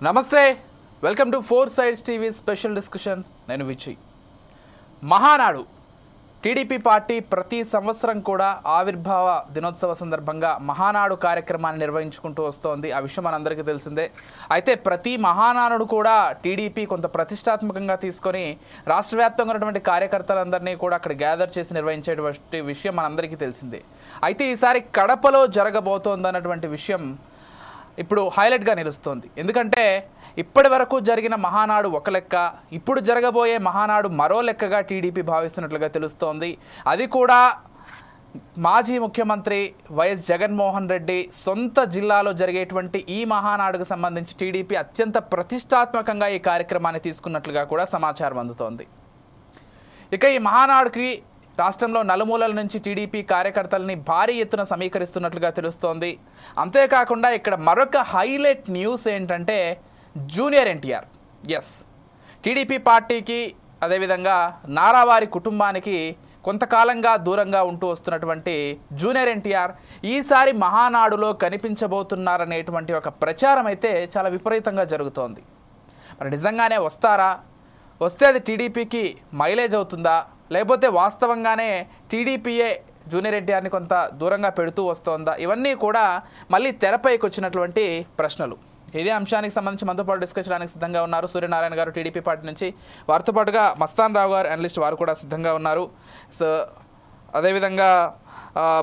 నమస్తే welcome to four sides TV special discussion నేను Vijay Mahanadu TDP party ప్రతి సంవత్సరం కూడా ఆవిర్భావ దినోత్సవ సందర్భంగా మహానాడు కార్యక్రమాన్ని నిర్వహించుకుంటూ వస్తోంది ఆ విషయం మనందరికీ తెలిసిందే అయితే ప్రతి మహానాడు కూడా టీడీపీ కొంత ప్రతిష్టాత్మకంగా తీసుకొని రాష్ట్ర వ్యాప్తంగా ఉన్నటువంటి కార్యకర్తలందరినీ కూడా అక్కడ గ్యాదర్ చేసి నిర్వహించేటువంటి విషయం మనందరికీ తెలిసిందే అయితే ఈసారి కడపలో జరగబోతోందన్నటువంటి విషయం ఇప్పుడు హైలైట్గా నిలుస్తోంది ఎందుకంటే ఇప్పటి వరకు జరిగిన మహానాడు ఒక లెక్క ఇప్పుడు జరగబోయే మహానాడు మరో లెక్కగా టీడీపీ భావిస్తున్నట్లుగా తెలుస్తోంది అది కూడా మాజీ ముఖ్యమంత్రి వైఎస్ జగన్మోహన్ రెడ్డి సొంత జిల్లాలో జరిగేటువంటి ఈ మహానాడుకు సంబంధించి టీడీపీ అత్యంత ప్రతిష్టాత్మకంగా ఈ కార్యక్రమాన్ని తీసుకున్నట్లుగా కూడా సమాచారం అందుతోంది ఇక ఈ మహానాడుకి రాష్ట్రంలో నలుమూలల నుంచి టీడీపీ కార్యకర్తలని భారీ ఎత్తున సమీకరిస్తున్నట్లుగా తెలుస్తోంది అంతేకాకుండా ఇక్కడ మరొక హైలైట్ న్యూస్ ఏంటంటే జూనియర్ ఎన్టీఆర్ ఎస్ టీడీపీ పార్టీకి అదేవిధంగా నారావారి కుటుంబానికి కొంతకాలంగా దూరంగా ఉంటూ వస్తున్నటువంటి జూనియర్ ఎన్టీఆర్ ఈసారి మహానాడులో కనిపించబోతున్నారనేటువంటి ఒక ప్రచారం అయితే చాలా విపరీతంగా జరుగుతోంది మరి నిజంగానే వస్తారా వస్తే అది టీడీపీకి మైలేజ్ అవుతుందా లేకపోతే వాస్తవంగానే టీడీపీయే జూనియర్ ఎన్టీఆర్ని కొంత దూరంగా పెడుతూ వస్తోందా ఇవన్నీ కూడా మళ్ళీ తెరపైకి వచ్చినటువంటి ప్రశ్నలు ఇదే అంశానికి సంబంధించి మనతో పాటు డిస్కస్ చేయడానికి సిద్ధంగా ఉన్నారు సూర్యనారాయణ గారు టీడీపీ పార్టీ నుంచి వారితో పాటుగా మస్తాన్ రావు గారు అనలిస్ట్ వారు కూడా సిద్ధంగా ఉన్నారు సో అదేవిధంగా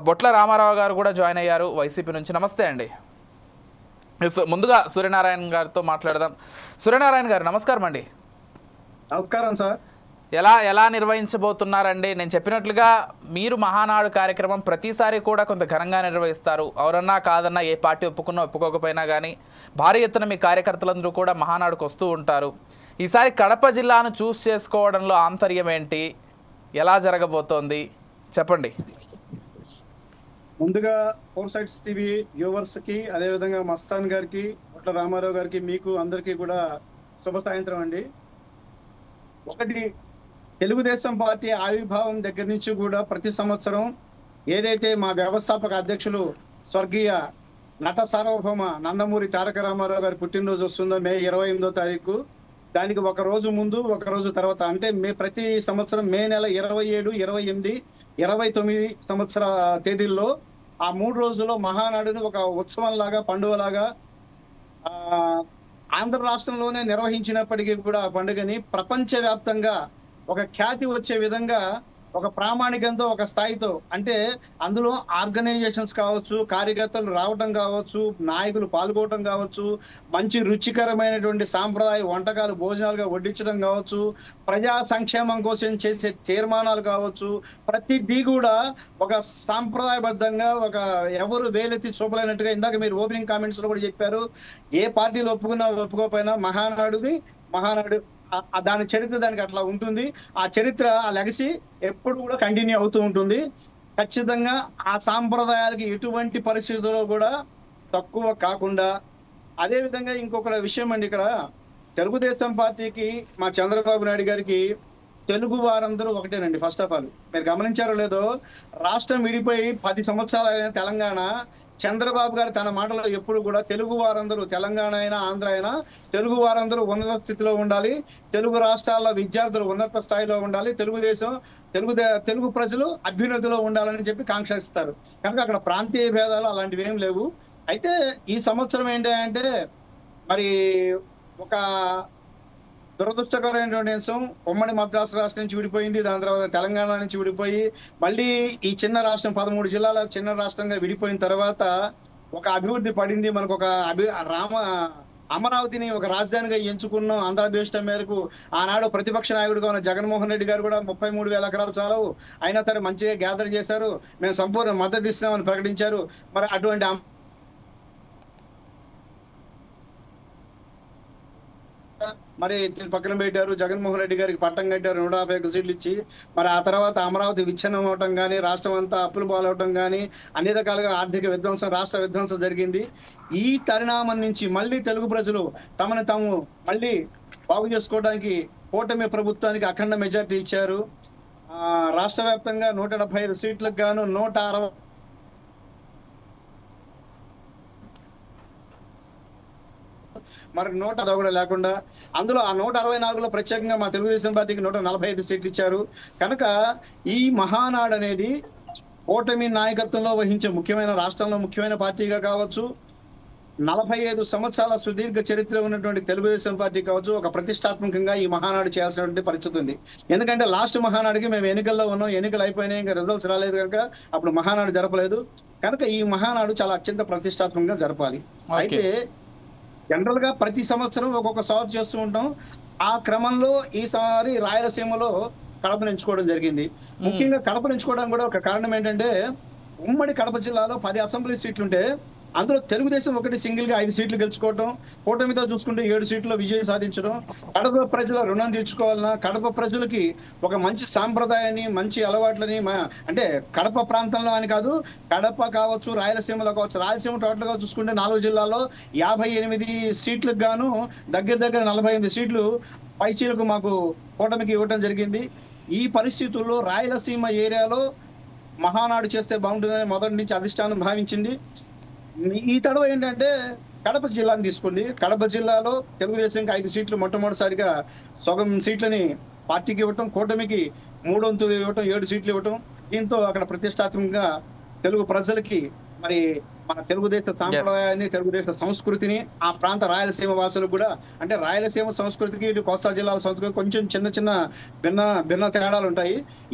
బొట్ల రామారావు గారు కూడా జాయిన్ అయ్యారు వైసీపీ నుంచి నమస్తే అండి సో ముందుగా సూర్యనారాయణ గారితో మాట్లాడదాం సూర్యనారాయణ గారు నమస్కారం అండి నమస్కారం సార్ ఎలా నిర్వహించబోతున్నారండి నేను చెప్పినట్లుగా మీరు మహానాడు కార్యక్రమం ప్రతిసారి కూడా కొంత ఘనంగా నిర్వహిస్తారు ఎవరన్నా కాదన్నా ఏ పార్టీ ఒప్పుకున్నా ఒప్పుకోకపోయినా కానీ భారీ ఎత్తున మీ కార్యకర్తలందరూ కూడా మహానాడుకు వస్తూ ఉంటారు ఈసారి కడప జిల్లాను చూస్ చేసుకోవడంలో ఆంతర్యం ఏంటి ఎలా జరగబోతోంది చెప్పండి ముందుగా ఫోర్ సైడ్స్ టీవీ వ్యూవర్స్కి అదేవిధంగా మస్తాన్ గారికి బొట్ల రామారావు గారికి మీకు అందరికీ కూడా శుభ సాయంత్రం అండి ఒకటి తెలుగుదేశం పార్టీ ఆవిర్భావం దగ్గర నుంచి కూడా ప్రతి సంవత్సరం ఏదైతే మా వ్యవస్థాపక అధ్యక్షులు స్వర్గీయ నట సార్వభౌమ నందమూరి తారక రామారావు గారి పుట్టినరోజు వస్తుందో మే 28వ తారీఖు దానికి ఒక రోజు ముందు ఒక రోజు తర్వాత అంటే ప్రతి సంవత్సరం మే నెల 27, 28, 29 సంవత్సర తేదీల్లో ఆ 3 రోజుల్లో మహానాడుని ఒక ఉత్సవం లాగా పండుగలాగా ఆంధ్ర రాష్ట్రంలోనే నిర్వహించినప్పటికీ కూడా ఆ పండుగని ప్రపంచవ్యాప్తంగా ఒక ఖ్యాతి వచ్చే విధంగా ఒక ప్రామాణికంతో ఒక స్థాయితో అంటే అందులో ఆర్గనైజేషన్స్ కావచ్చు కార్యకర్తలు రావటం కావచ్చు నాయకులు పాల్గొనడం కావచ్చు మంచి రుచికరమైనటువంటి సాంప్రదాయ వంటకాలు భోజనాలుగా వడ్డించడం కావచ్చు ప్రజా సంక్షేమం కోసం చేసే తీర్మానాలు కావచ్చు ప్రతిదీ కూడా ఒక సాంప్రదాయబద్ధంగా ఒక ఎవరు వేలెత్తి చూపలేనట్టుగా ఇందాక మీరు ఓపెనింగ్ కామెంట్స్ లో కూడా చెప్పారు ఏ పార్టీలు ఒప్పుకున్నా ఒప్పుకోకపోయినా మహానాడు దాని చరిత్ర దానికి అట్లా ఉంటుంది ఆ చరిత్ర ఆ లెగసీ ఎప్పుడు కూడా కంటిన్యూ అవుతూ ఉంటుంది ఖచ్చితంగా ఆ సాంప్రదాయాలకి ఎటువంటి పరిస్థితుల్లో కూడా తక్కువ కాకుండా అదే విధంగా ఇంకొక విషయం అండి ఇక్కడ తెలుగుదేశం పార్టీకి మా చంద్రబాబు నాయుడు గారికి తెలుగు వారందరూ ఒకటేనండి ఫస్ట్ ఆఫ్ ఆల్ మీరు గమనించారో లేదో రాష్ట్రం విడిపోయి 10 సంవత్సరాలైన తెలంగాణ చంద్రబాబు గారు తన మాటలో ఎప్పుడు కూడా తెలుగు వారందరూ తెలంగాణ అయినా ఆంధ్ర అయినా తెలుగు వారందరూ ఉన్నత స్థితిలో ఉండాలి తెలుగు రాష్ట్రాల విద్యార్థులు ఉన్నత స్థాయిలో ఉండాలి తెలుగు ప్రజలు అభ్యున్నతిలో ఉండాలని చెప్పి కాంక్షిస్తారు కనుక అక్కడ ప్రాంతీయ భేదాలు అలాంటివి ఏం లేవు అయితే ఈ సంవత్సరం ఏంటంటే మరి ఒక దురదృష్టకరమైనటువంటి అంశం ఉమ్మడి మద్రాసు రాష్ట్రం నుంచి విడిపోయింది దాని తర్వాత తెలంగాణ నుంచి విడిపోయి మళ్ళీ ఈ చిన్న రాష్ట్రం 13 జిల్లాల చిన్న రాష్ట్రంగా విడిపోయిన తర్వాత ఒక అభివృద్ధి పడింది మనకు ఒక అమరావతిని ఒక రాజధానిగా ఎంచుకున్నాం ఆంధ్రప్రదేశ్ మేరకు ఆనాడు ప్రతిపక్ష నాయకుడిగా ఉన్న జగన్మోహన్ రెడ్డి గారు కూడా 33,000 ఎకరాలు చాలవు అయినా సరే మంచిగా గ్యాదర్ చేశారు మేము సంపూర్ణ మద్దతు ఇస్తున్నామని ప్రకటించారు మరి అటువంటి మరి పక్కన పెట్టారు జగన్మోహన్ రెడ్డి గారికి పట్టం కట్టారు 151 సీట్లు ఇచ్చి మరి ఆ తర్వాత అమరావతి విచ్ఛిన్నం అవటం కానీ రాష్ట్రం అంతా అప్పులు పాలవటం కానీ అన్ని రకాలుగా ఆర్థిక విధ్వంసం రాష్ట్ర విధ్వంసం జరిగింది ఈ పరిణామం నుంచి మళ్ళీ తెలుగు ప్రజలు తమను తాము మళ్ళీ బాగు చేసుకోవడానికి కూటమి ప్రభుత్వానికి అఖండ మెజార్టీ ఇచ్చారు రాష్ట్ర వ్యాప్తంగా 175 సీట్లకు గాను 160 మరి 100 కూడా లేకుండా అందులో ఆ 164లో ప్రత్యేకంగా మా తెలుగుదేశం పార్టీకి 145 సీట్లు ఇచ్చారు. కనుక ఈ మహానాడు అనేది కూటమి నాయకత్వంలో వహించే ముఖ్యమైన రాష్ట్రంలో ముఖ్యమైన పార్టీగా కావచ్చు, 45 సంవత్సరాల సుదీర్ఘ చరిత్ర ఉన్నటువంటి తెలుగుదేశం పార్టీ కావచ్చు, ఒక ప్రతిష్టాత్మకంగా ఈ మహానాడు చేయాల్సినటువంటి పరిస్థితి ఉంది. ఎందుకంటే లాస్ట్ మహానాడుకి మేము ఎన్నికల్లో ఉన్నాం, ఎన్నికలు అయిపోయినాయి, ఇంకా రిజల్ట్స్ రాలేదు కనుక అప్పుడు మహానాడు జరపలేదు. కనుక ఈ మహానాడు చాలా అత్యంత ప్రతిష్టాత్మకంగా జరపాలి. అయితే జనరల్ గా ప్రతి సంవత్సరం ఒక్కొక్క సాగు చేస్తూ ఉంటాం. ఆ క్రమంలో ఈసారి రాయలసీమలో కడపను ఎంచుకోవడం జరిగింది. ముఖ్యంగా కడపను ఎంచుకోవడానికి కూడా ఒక కారణం ఏంటంటే, ఉమ్మడి కడప జిల్లాలో 10 అసెంబ్లీ సీట్లుంటే అందులో తెలుగుదేశం ఒకటి సింగిల్ గా 5 సీట్లు గెలుచుకోవడం, కూటమితో చూసుకుంటే 7 సీట్లలో విజయం సాధించడం, కడప ప్రజల రుణం తీర్చుకోవాలన్నా, కడప ప్రజలకి ఒక మంచి సాంప్రదాయాన్ని, మంచి అలవాట్లని, అంటే కడప ప్రాంతంలో అని కాదు, కడప కావచ్చు, రాయలసీమలో కావచ్చు, రాయలసీమ టోటల్ గా చూసుకుంటే 4 జిల్లాల్లో 58 సీట్లకు గాను దగ్గర 48 సీట్లు పైచీలకు మాకు కూటమికి ఇవ్వడం జరిగింది. ఈ పరిస్థితుల్లో రాయలసీమ ఏరియాలో మహానాడు చేస్తే బాగుంటుందని మొదటి నుంచి అధిష్టానం భావించింది. ఈ తడవ ఏంటంటే కడప జిల్లాని తీసుకుంది. కడప జిల్లాలో తెలుగుదేశంకి 5 సీట్లు మొట్టమొదటిసారిగా సగం సీట్లని పార్టీకి ఇవ్వటం, కూటమికి 3 వంతులు ఇవ్వటం, 7 సీట్లు ఇవ్వటం. దీంతో అక్కడ ప్రతిష్టాత్మకంగా తెలుగు ప్రజలకి మరి మన తెలుగుదేశ సాంప్రదాయాన్ని, తెలుగుదేశ సంస్కృతిని, ఆ ప్రాంత రాయలసీమ వాసులకు కూడా, అంటే రాయలసీమ సంస్కృతికి ఇటు కోస్తా జిల్లాల సంస్కృతి కొంచెం చిన్న భిన్న తేడాలు ఉంటాయి.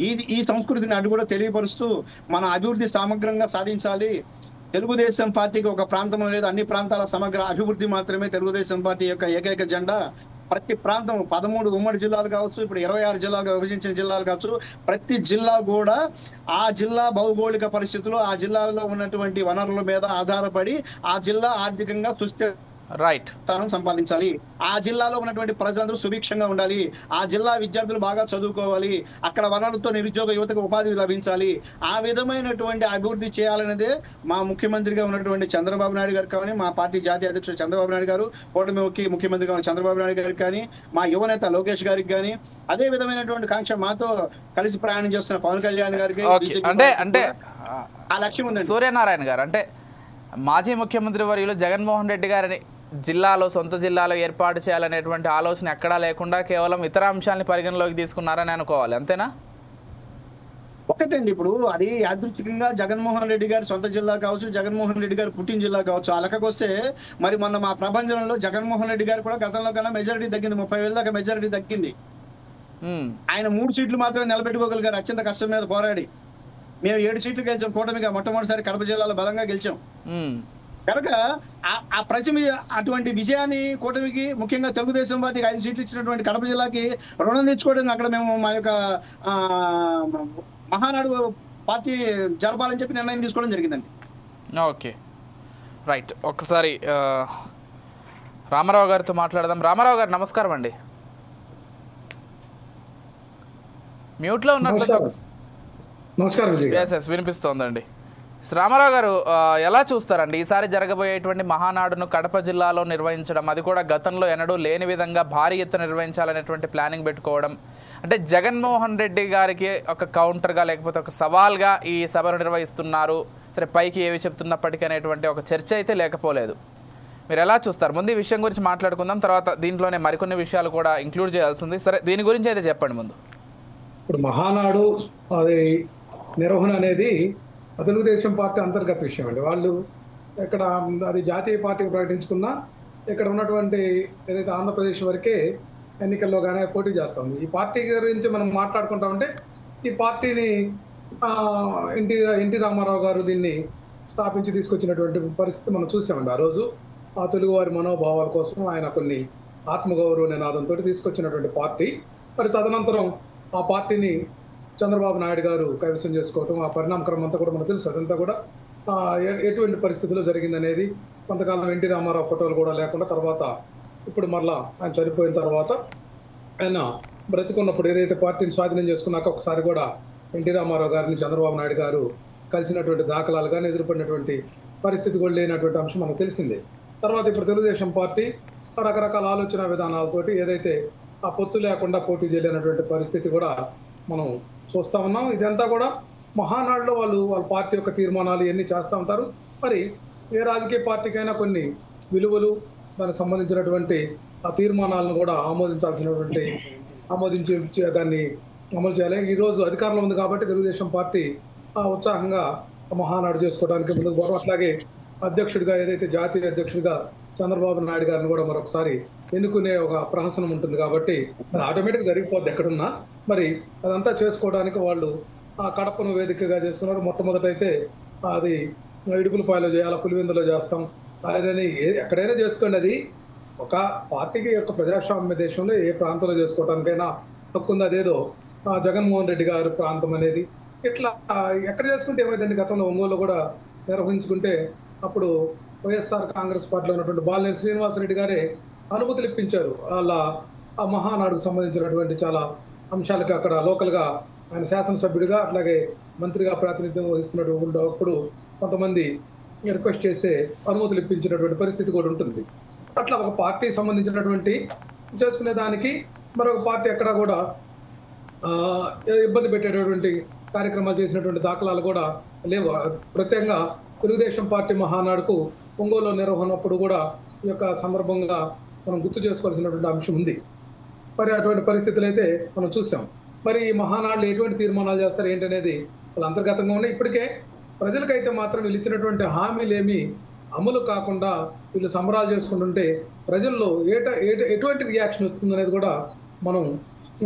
ఈ సంస్కృతిని అటు కూడా తెలియపరుస్తూ మన అభివృద్ధి సమగ్రంగా సాధించాలి. తెలుగుదేశం పార్టీకి ఒక ప్రాంతం లేదు, అన్ని ప్రాంతాల సమగ్ర అభివృద్ధి మాత్రమే తెలుగుదేశం పార్టీ యొక్క ఏకైక జెండా. ప్రతి ప్రాంతం 13 ఉమ్మడి జిల్లాలు కావచ్చు, ఇప్పుడు 26 జిల్లాలుగా విభజించిన జిల్లాలు కావచ్చు, ప్రతి జిల్లా కూడా ఆ జిల్లా భౌగోళిక పరిస్థితులు, ఆ జిల్లాలో ఉన్నటువంటి వనరుల మీద ఆధారపడి ఆ జిల్లా ఆర్థికంగా స్థానం సంపాదించాలి. ఆ జిల్లాలో ఉన్నటువంటి ప్రజలందరూ సుభిక్షంగా ఉండాలి. ఆ జిల్లా విద్యార్థులు బాగా చదువుకోవాలి. అక్కడ వనరులతో నిరుద్యోగ యువతకు ఉపాధి లభించాలి. ఆ విధమైనటువంటి అభివృద్ధి చేయాలనేదే మా ముఖ్యమంత్రిగా ఉన్నటువంటి చంద్రబాబు నాయుడు గారు కానీ, మా పార్టీ జాతీయ అధ్యక్షుడు చంద్రబాబు నాయుడు గారు, కూటమికి ముఖ్యమంత్రిగా ఉన్న చంద్రబాబు నాయుడు గారికి కానీ, మా యువనేత లోకేష్ గారికి కానీ, అదే విధమైనటువంటి కాంక్ష మాతో కలిసి ప్రయాణం చేస్తున్న పవన్ కళ్యాణ్ గారికి అంటే ఆ లక్ష్యం ఉందండి. సూర్యనారాయణ గారు అంటే మాజీ ముఖ్యమంత్రి వర్యులు జగన్మోహన్ రెడ్డి గారిని జిల్లాలో, సొంత జిల్లాలో ఏర్పాటు చేయాలనేటువంటి ఆలోచన ఎక్కడా లేకుండా కేవలం ఇతర అంశాలని పరిగణలోకి తీసుకున్నారని అనుకోవాలి, అంతేనా? ఒకటండి, ఇప్పుడు అది యాదృచ్ఛికంగా జగన్మోహన్ రెడ్డి గారి సొంత జిల్లా కావచ్చు, జగన్మోహన్ రెడ్డి గారి పుట్టిన జిల్లా కావచ్చు. ఆ లెక్కకొస్తే మరి మొన్న మా ప్రభంజనంలో జగన్మోహన్ రెడ్డి గారు కూడా గతంలో కన్నా మెజారిటీ తగ్గింది, 30,000 దాకా మెజారిటీ తగ్గింది. ఆయన 3 సీట్లు మాత్రమే నిలబెట్టుకోగలిగారు అత్యంత కష్టం మీద పోరాడి. మేము 7 సీట్లు గెలిచాం, కూటమిగా మొట్టమొదటిసారి కడప జిల్లాలో బలంగా గెలిచాం. కనుక ఆ అటువంటి విజయాన్ని కూటమికి, ముఖ్యంగా తెలుగుదేశం పార్టీకి 5 సీట్లు ఇచ్చినటువంటి కడప జిల్లాకి రుణం తెచ్చుకోవడం అక్కడ మేము మా యొక్క మహానాడు పార్టీ జరపాలని చెప్పి నిర్ణయం తీసుకోవడం జరిగిందండి. Okay, right. ఒక్కసారి రామారావు గారితో మాట్లాడదాం. రామారావు గారు నమస్కారం అండి. మ్యూట్లో ఉన్నట్టు. నమస్కారం. ఎస్ వినిపిస్తోందండి. రామారావు గారు ఎలా చూస్తారండి ఈసారి జరగబోయేటువంటి మహానాడును కడప జిల్లాలో నిర్వహించడం, అది కూడా గతంలో ఎన్నడూ లేని విధంగా భారీ ఎత్తున నిర్వహించాలనేటువంటి ప్లానింగ్ పెట్టుకోవడం, అంటే జగన్మోహన్ రెడ్డి గారికి ఒక కౌంటర్గా లేకపోతే ఒక సవాల్గా ఈ సభను నిర్వహిస్తున్నారు, సరే పైకి ఏవి చెప్తున్నప్పటికీ అనేటువంటి ఒక చర్చ అయితే లేకపోలేదు. మీరు ఎలా చూస్తారు? ముందు ఈ విషయం గురించి మాట్లాడుకుందాం, తర్వాత దీంట్లోనే మరికొన్ని విషయాలు కూడా ఇంక్లూడ్ చేయాల్సింది. సరే, దీని గురించి అయితే చెప్పండి ముందు. ఇప్పుడు మహానాడు అది నిర్వహణ అనేది తెలుగుదేశం పార్టీ అంతర్గత విషయం అండి. వాళ్ళు ఇక్కడ అది జాతీయ పార్టీకి ప్రకటించుకున్నా ఇక్కడ ఉన్నటువంటి ఏదైతే ఆంధ్రప్రదేశ్ వరకే ఎన్నికల్లో కానీ పోటీ చేస్తుంది. ఈ పార్టీ గురించి మనం మాట్లాడుకుంటామంటే ఈ పార్టీని ఎన్టీ రామారావు గారు దీన్ని స్థాపించి తీసుకొచ్చినటువంటి పరిస్థితి మనం చూసామండి. ఆ రోజు ఆ తెలుగువారి మనోభావాల కోసం ఆయన కొన్ని ఆత్మగౌరవ నినాదంతో తీసుకొచ్చినటువంటి పార్టీ. మరి తదనంతరం ఆ పార్టీని చంద్రబాబు నాయుడు గారు కైవసం చేసుకోవటం, ఆ పరిణామ క్రమం అంతా కూడా మనకు తెలుసు. అదంతా కూడా ఎటువంటి పరిస్థితుల్లో జరిగిందనేది, కొంతకాలం ఎన్టీ రామారావు ఫోటోలు కూడా లేకుండా, తర్వాత ఇప్పుడు మరలా ఆయన చనిపోయిన తర్వాత ఆయన బ్రతికున్నప్పుడు ఏదైతే పార్టీని స్వాధీనం చేసుకున్నాక ఒకసారి కూడా ఎన్టీ రామారావు గారిని చంద్రబాబు నాయుడు గారు కలిసినటువంటి దాఖలాలు కానీ ఎదుర్కొన్నటువంటి పరిస్థితి కూడా లేనటువంటి అంశం మనకు తెలిసిందే. తర్వాత ఇప్పుడు తెలుగుదేశం పార్టీ రకరకాల ఆలోచన విధానాలతోటి ఏదైతే ఆ పొత్తు లేకుండా పోటీ చేయలేనటువంటి పరిస్థితి కూడా మనం చూస్తూ ఉన్నాం. ఇదంతా కూడా మహానాడులో వాళ్ళ పార్టీ యొక్క తీర్మానాలు ఇవన్నీ చేస్తూ ఉంటారు. మరి ఏ రాజకీయ పార్టీకైనా కొన్ని విలువలు, దానికి సంబంధించినటువంటి ఆ తీర్మానాలను కూడా ఆమోదించి దాన్ని అమలు చేయాలి. ఈరోజు అధికారంలో ఉంది కాబట్టి తెలుగుదేశం పార్టీ ఉత్సాహంగా మహానాడు చేసుకోవడానికి ముందుకు పోవడం, అట్లాగే అధ్యక్షుడిగా ఏదైతే జాతీయ అధ్యక్షుడిగా చంద్రబాబు నాయుడు గారిని కూడా మరొకసారి ఎన్నుకునే ఒక ప్రహసనం ఉంటుంది కాబట్టి అది ఆటోమేటిక్ జరిగిపోద్ది ఎక్కడున్నా. మరి అదంతా చేసుకోవడానికి వాళ్ళు ఆ కడపను వేదికగా చేసుకున్నారు. మొట్టమొదటైతే అది ఇడుపులపాయలో చేయాలి, పులివెందులో చేస్తాం, అదని ఎక్కడైనా చేసుకోండి. అది ఒక పార్టీకి యొక్క ప్రజాస్వామ్య దేశంలో ఏ ప్రాంతంలో చేసుకోవడానికైనా హక్కు ఉంది. అదేదో జగన్మోహన్ రెడ్డి గారి ప్రాంతం అనేది ఇట్లా ఎక్కడ చేసుకుంటే ఏమైందండి, గతంలో ఒంగోలు కూడా నిర్వహించుకుంటే అప్పుడు వైఎస్ఆర్ కాంగ్రెస్ పార్టీలో ఉన్నటువంటి బాలినేని శ్రీనివాసరెడ్డి గారే అనుమతులు ఇప్పించారు. వాళ్ళ ఆ మహానాడుకు సంబంధించినటువంటి చాలా అంశాలకి అక్కడ లోకల్గా ఆయన శాసనసభ్యుడిగా అట్లాగే మంత్రిగా ప్రాతినిధ్యం వహిస్తున్నప్పుడు కొంతమంది రిక్వెస్ట్ చేస్తే అనుమతులు ఇప్పించినటువంటి పరిస్థితి కూడా ఉంటుంది. అట్లా ఒక పార్టీ సంబంధించినటువంటి చేసుకునే దానికి మరొక పార్టీ ఎక్కడ కూడా ఇబ్బంది పెట్టేటటువంటి కార్యక్రమాలు చేసినటువంటి దాఖలాలు కూడా లేవు. ప్రత్యేకంగా తెలుగుదేశం పార్టీ మహానాడుకు ఒంగోలు నిర్వహణప్పుడు కూడా ఈ యొక్క సందర్భంగా మనం గుర్తు చేసుకోవాల్సినటువంటి అంశం ఉంది. మరి అటువంటి పరిస్థితులు అయితే మనం చూసాం. మరి ఈ మహానాడులు ఎటువంటి తీర్మానాలు చేస్తారు ఏంటనేది వాళ్ళు అంతర్గతంగా ఉన్నాయి. ఇప్పటికే ప్రజలకైతే మాత్రం వీళ్ళు ఇచ్చినటువంటి హామీలేమి అమలు కాకుండా వీళ్ళు సంబరాలు చేసుకుంటుంటే ప్రజల్లో ఎటువంటి రియాక్షన్ వస్తుంది అనేది కూడా మనం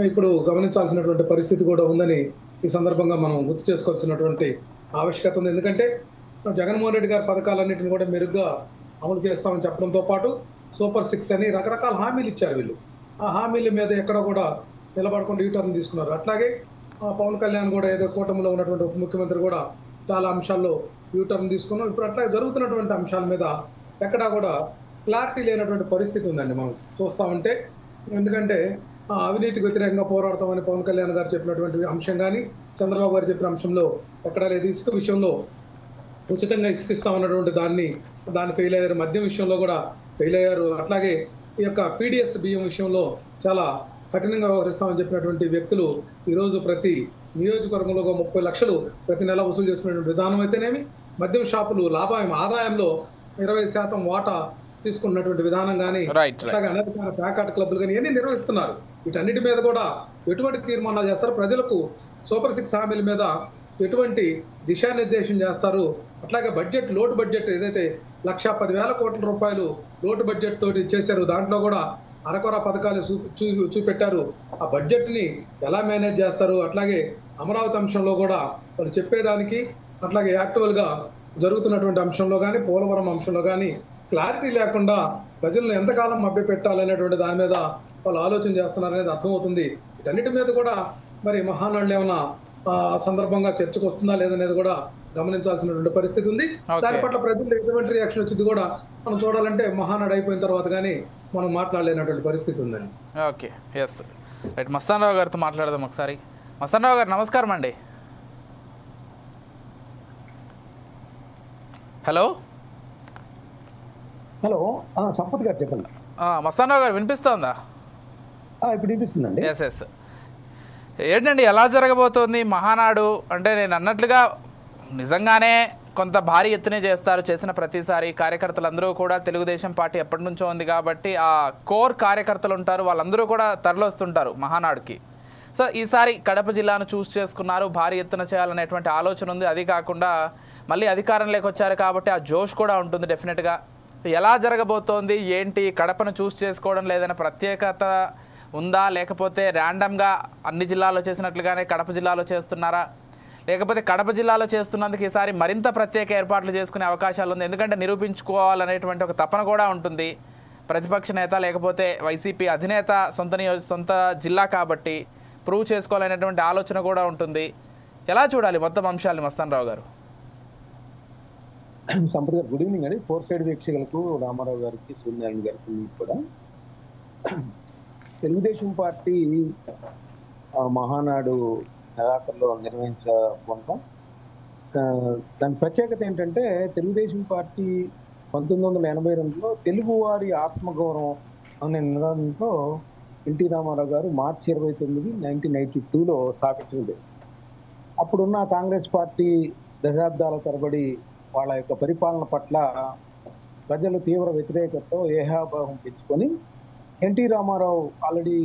ఇప్పుడు గమనించాల్సినటువంటి పరిస్థితి కూడా ఉందని ఈ సందర్భంగా మనం గుర్తు చేసుకోవాల్సినటువంటి ఆవశ్యకత ఉంది. ఎందుకంటే జగన్మోహన్ రెడ్డి గారి పథకాలన్నింటిని కూడా మెరుగ్గా అమలు చేస్తామని చెప్పడంతో పాటు సూపర్ 6 అని రకరకాల హామీలు ఇచ్చారు వీళ్ళు. ఆ హామీల మీద ఎక్కడ కూడా నిలబడకుండా యూటర్న్ తీసుకున్నారు. అట్లాగే పవన్ కళ్యాణ్ కూడా ఏదో కూటమిలో ఉన్నటువంటి ఉప ముఖ్యమంత్రి కూడా చాలా అంశాల్లో యూటర్న్ తీసుకున్నాం. ఇప్పుడు అట్లా జరుగుతున్నటువంటి అంశాల మీద ఎక్కడా కూడా క్లారిటీ లేనటువంటి పరిస్థితి ఉందండి మనం చూస్తూ ఉంటే. ఎందుకంటే అవినీతికి వ్యతిరేకంగా పోరాడతామని పవన్ కళ్యాణ్ గారు చెప్పినటువంటి అంశం కానీ చంద్రబాబు గారు చెప్పిన అంశంలో ఎక్కడా లేదు. ఇసుక విషయంలో ఉచితంగా ఇసుకిస్తా ఉన్నటువంటి దాన్ని ఫెయిల్ అయ్యారు. మద్యం విషయంలో కూడా ఫెయిల్ అయ్యారు. అట్లాగే ఈ యొక్క PDS బియ్యం విషయంలో చాలా కఠినంగా వ్యవహరిస్తామని చెప్పినటువంటి వ్యక్తులు ఈరోజు ప్రతి నియోజకవర్గంలో 30 లక్షలు ప్రతి నెల వసూలు చేసుకునేటువంటి విధానం అయితేనేమి, మద్యం షాపులు ఆదాయంలో 20% వాటా తీసుకున్నటువంటి విధానం కానీ, అట్లాగే అనధికార ప్యాకాట్ క్లబ్లు కానీ ఇవన్నీ నిర్వహిస్తున్నారు. వీటన్నిటి మీద కూడా ఎటువంటి తీర్మానాలు చేస్తారు, ప్రజలకు సూపర్ 6 హామీల మీద ఎటువంటి దిశానిర్దేశం చేస్తారు, అట్లాగే లోటు బడ్జెట్ ఏదైతే 1,10,000 కోట్ల రూపాయలు లోటు బడ్జెట్ తోటి చేశారు, దాంట్లో కూడా అరకొర పథకాలు చూపెట్టారు. ఆ బడ్జెట్ని ఎలా మేనేజ్ చేస్తారు, అట్లాగే అమరావతి అంశంలో కూడా వాళ్ళు చెప్పేదానికి, అట్లాగే యాక్చువల్గా జరుగుతున్నటువంటి అంశంలో కానీ పోలవరం అంశంలో కానీ క్లారిటీ లేకుండా ప్రజలను ఎంతకాలం మభ్యపెట్టాలనేటువంటి దాని మీద వాళ్ళు ఆలోచన చేస్తున్నారనేది అర్థమవుతుంది. వీటన్నిటి మీద కూడా మరి మహానాడులు ఏమైనా సందర్భంగా చర్చకు వస్తుందా లేదనేది కూడా గమనించాల్సినటువంటి పరిస్థితి ఉంది. దాని పట్ల ప్రజలు ఎటువంటి రియాక్షన్ వచ్చింది కూడా మనం చూడాలంటే మహానాడు అయిపోయిన తర్వాత కానీ మనం మాట్లాడలేనటువంటి పరిస్థితి ఉందండి. Okay, yes right. Mastan Rao గారితో మాట్లాడదాం ఒకసారి. మస్తాన్ రావు గారు నమస్కారం అండి. హలో హలో, సంపత్ గారు చెప్పండి. మస్తాన్ రావు గారు వినిపిస్తోందా? ఇప్పుడు వినిపిస్తుందండి. ఎస్. ఏంటండి ఎలా జరగబోతోంది మహానాడు? అంటే నేను అన్నట్లుగా నిజంగానే కొంత భారీ ఎత్తునే చేస్తారు. చేసిన ప్రతిసారి కార్యకర్తలందరూ కూడా తెలుగుదేశం పార్టీ ఎప్పటి నుంచో ఉంది కాబట్టి ఆ కోర్ కార్యకర్తలు ఉంటారు, వాళ్ళందరూ కూడా తరలివస్తుంటారు మహానాడుకి. సో ఈసారి కడప జిల్లాను చూస్ చేసుకున్నారు, భారీ ఎత్తున చేయాలనేటువంటి ఆలోచన ఉంది. అది కాకుండా మళ్ళీ అధికారంలోకి వచ్చారు కాబట్టి ఆ జోష్ కూడా ఉంటుంది డెఫినెట్గా. ఎలా జరగబోతోంది ఏంటి? కడపను చూస్ చేసుకోవడం లేదనే ప్రత్యేకత ఉందా, లేకపోతే ర్యాండమ్గా అన్ని జిల్లాల్లో చేసినట్లుగానే కడప జిల్లాలో చేస్తున్నారా, లేకపోతే కడప జిల్లాలో చేస్తున్నందుకు ఈసారి మరింత ప్రత్యేక ఏర్పాట్లు చేసుకునే అవకాశాలు ఉంది? ఎందుకంటే నిరూపించుకోవాలనేటువంటి ఒక తపన కూడా ఉంటుంది. ప్రతిపక్ష నేత లేకపోతే వైసీపీ అధినేత సొంత జిల్లా కాబట్టి ప్రూవ్ చేసుకోవాలనేటువంటి ఆలోచన కూడా ఉంటుంది. ఎలా చూడాలి మొత్తం అంశాలని మస్తాన్ రావు గారు? సంపత్ గారు గుడ్ ఈవినింగ్ అండి. 4 సైడ్ వీక్షకులకు, రామారావు గారికి, సూర్యనారాయణ గారికి కూడా తెలుగుదేశం పార్టీ మహానాడు నెలాఖరులో నిర్వహించకుండా దాని ప్రత్యేకత ఏంటంటే తెలుగుదేశం పార్టీ 1982లో తెలుగువారి ఆత్మగౌరవం అనే నినాదంతో ఎన్టీ రామారావు గారు మార్చి 29, 1992లో స్థాపించింది. అప్పుడున్న కాంగ్రెస్ పార్టీ దశాబ్దాల తరబడి వాళ్ళ యొక్క పరిపాలన పట్ల ప్రజలు తీవ్ర వ్యతిరేకతతో ఏహాభావం పెంచుకొని ఎన్టీ రామారావు ఆల్రెడీ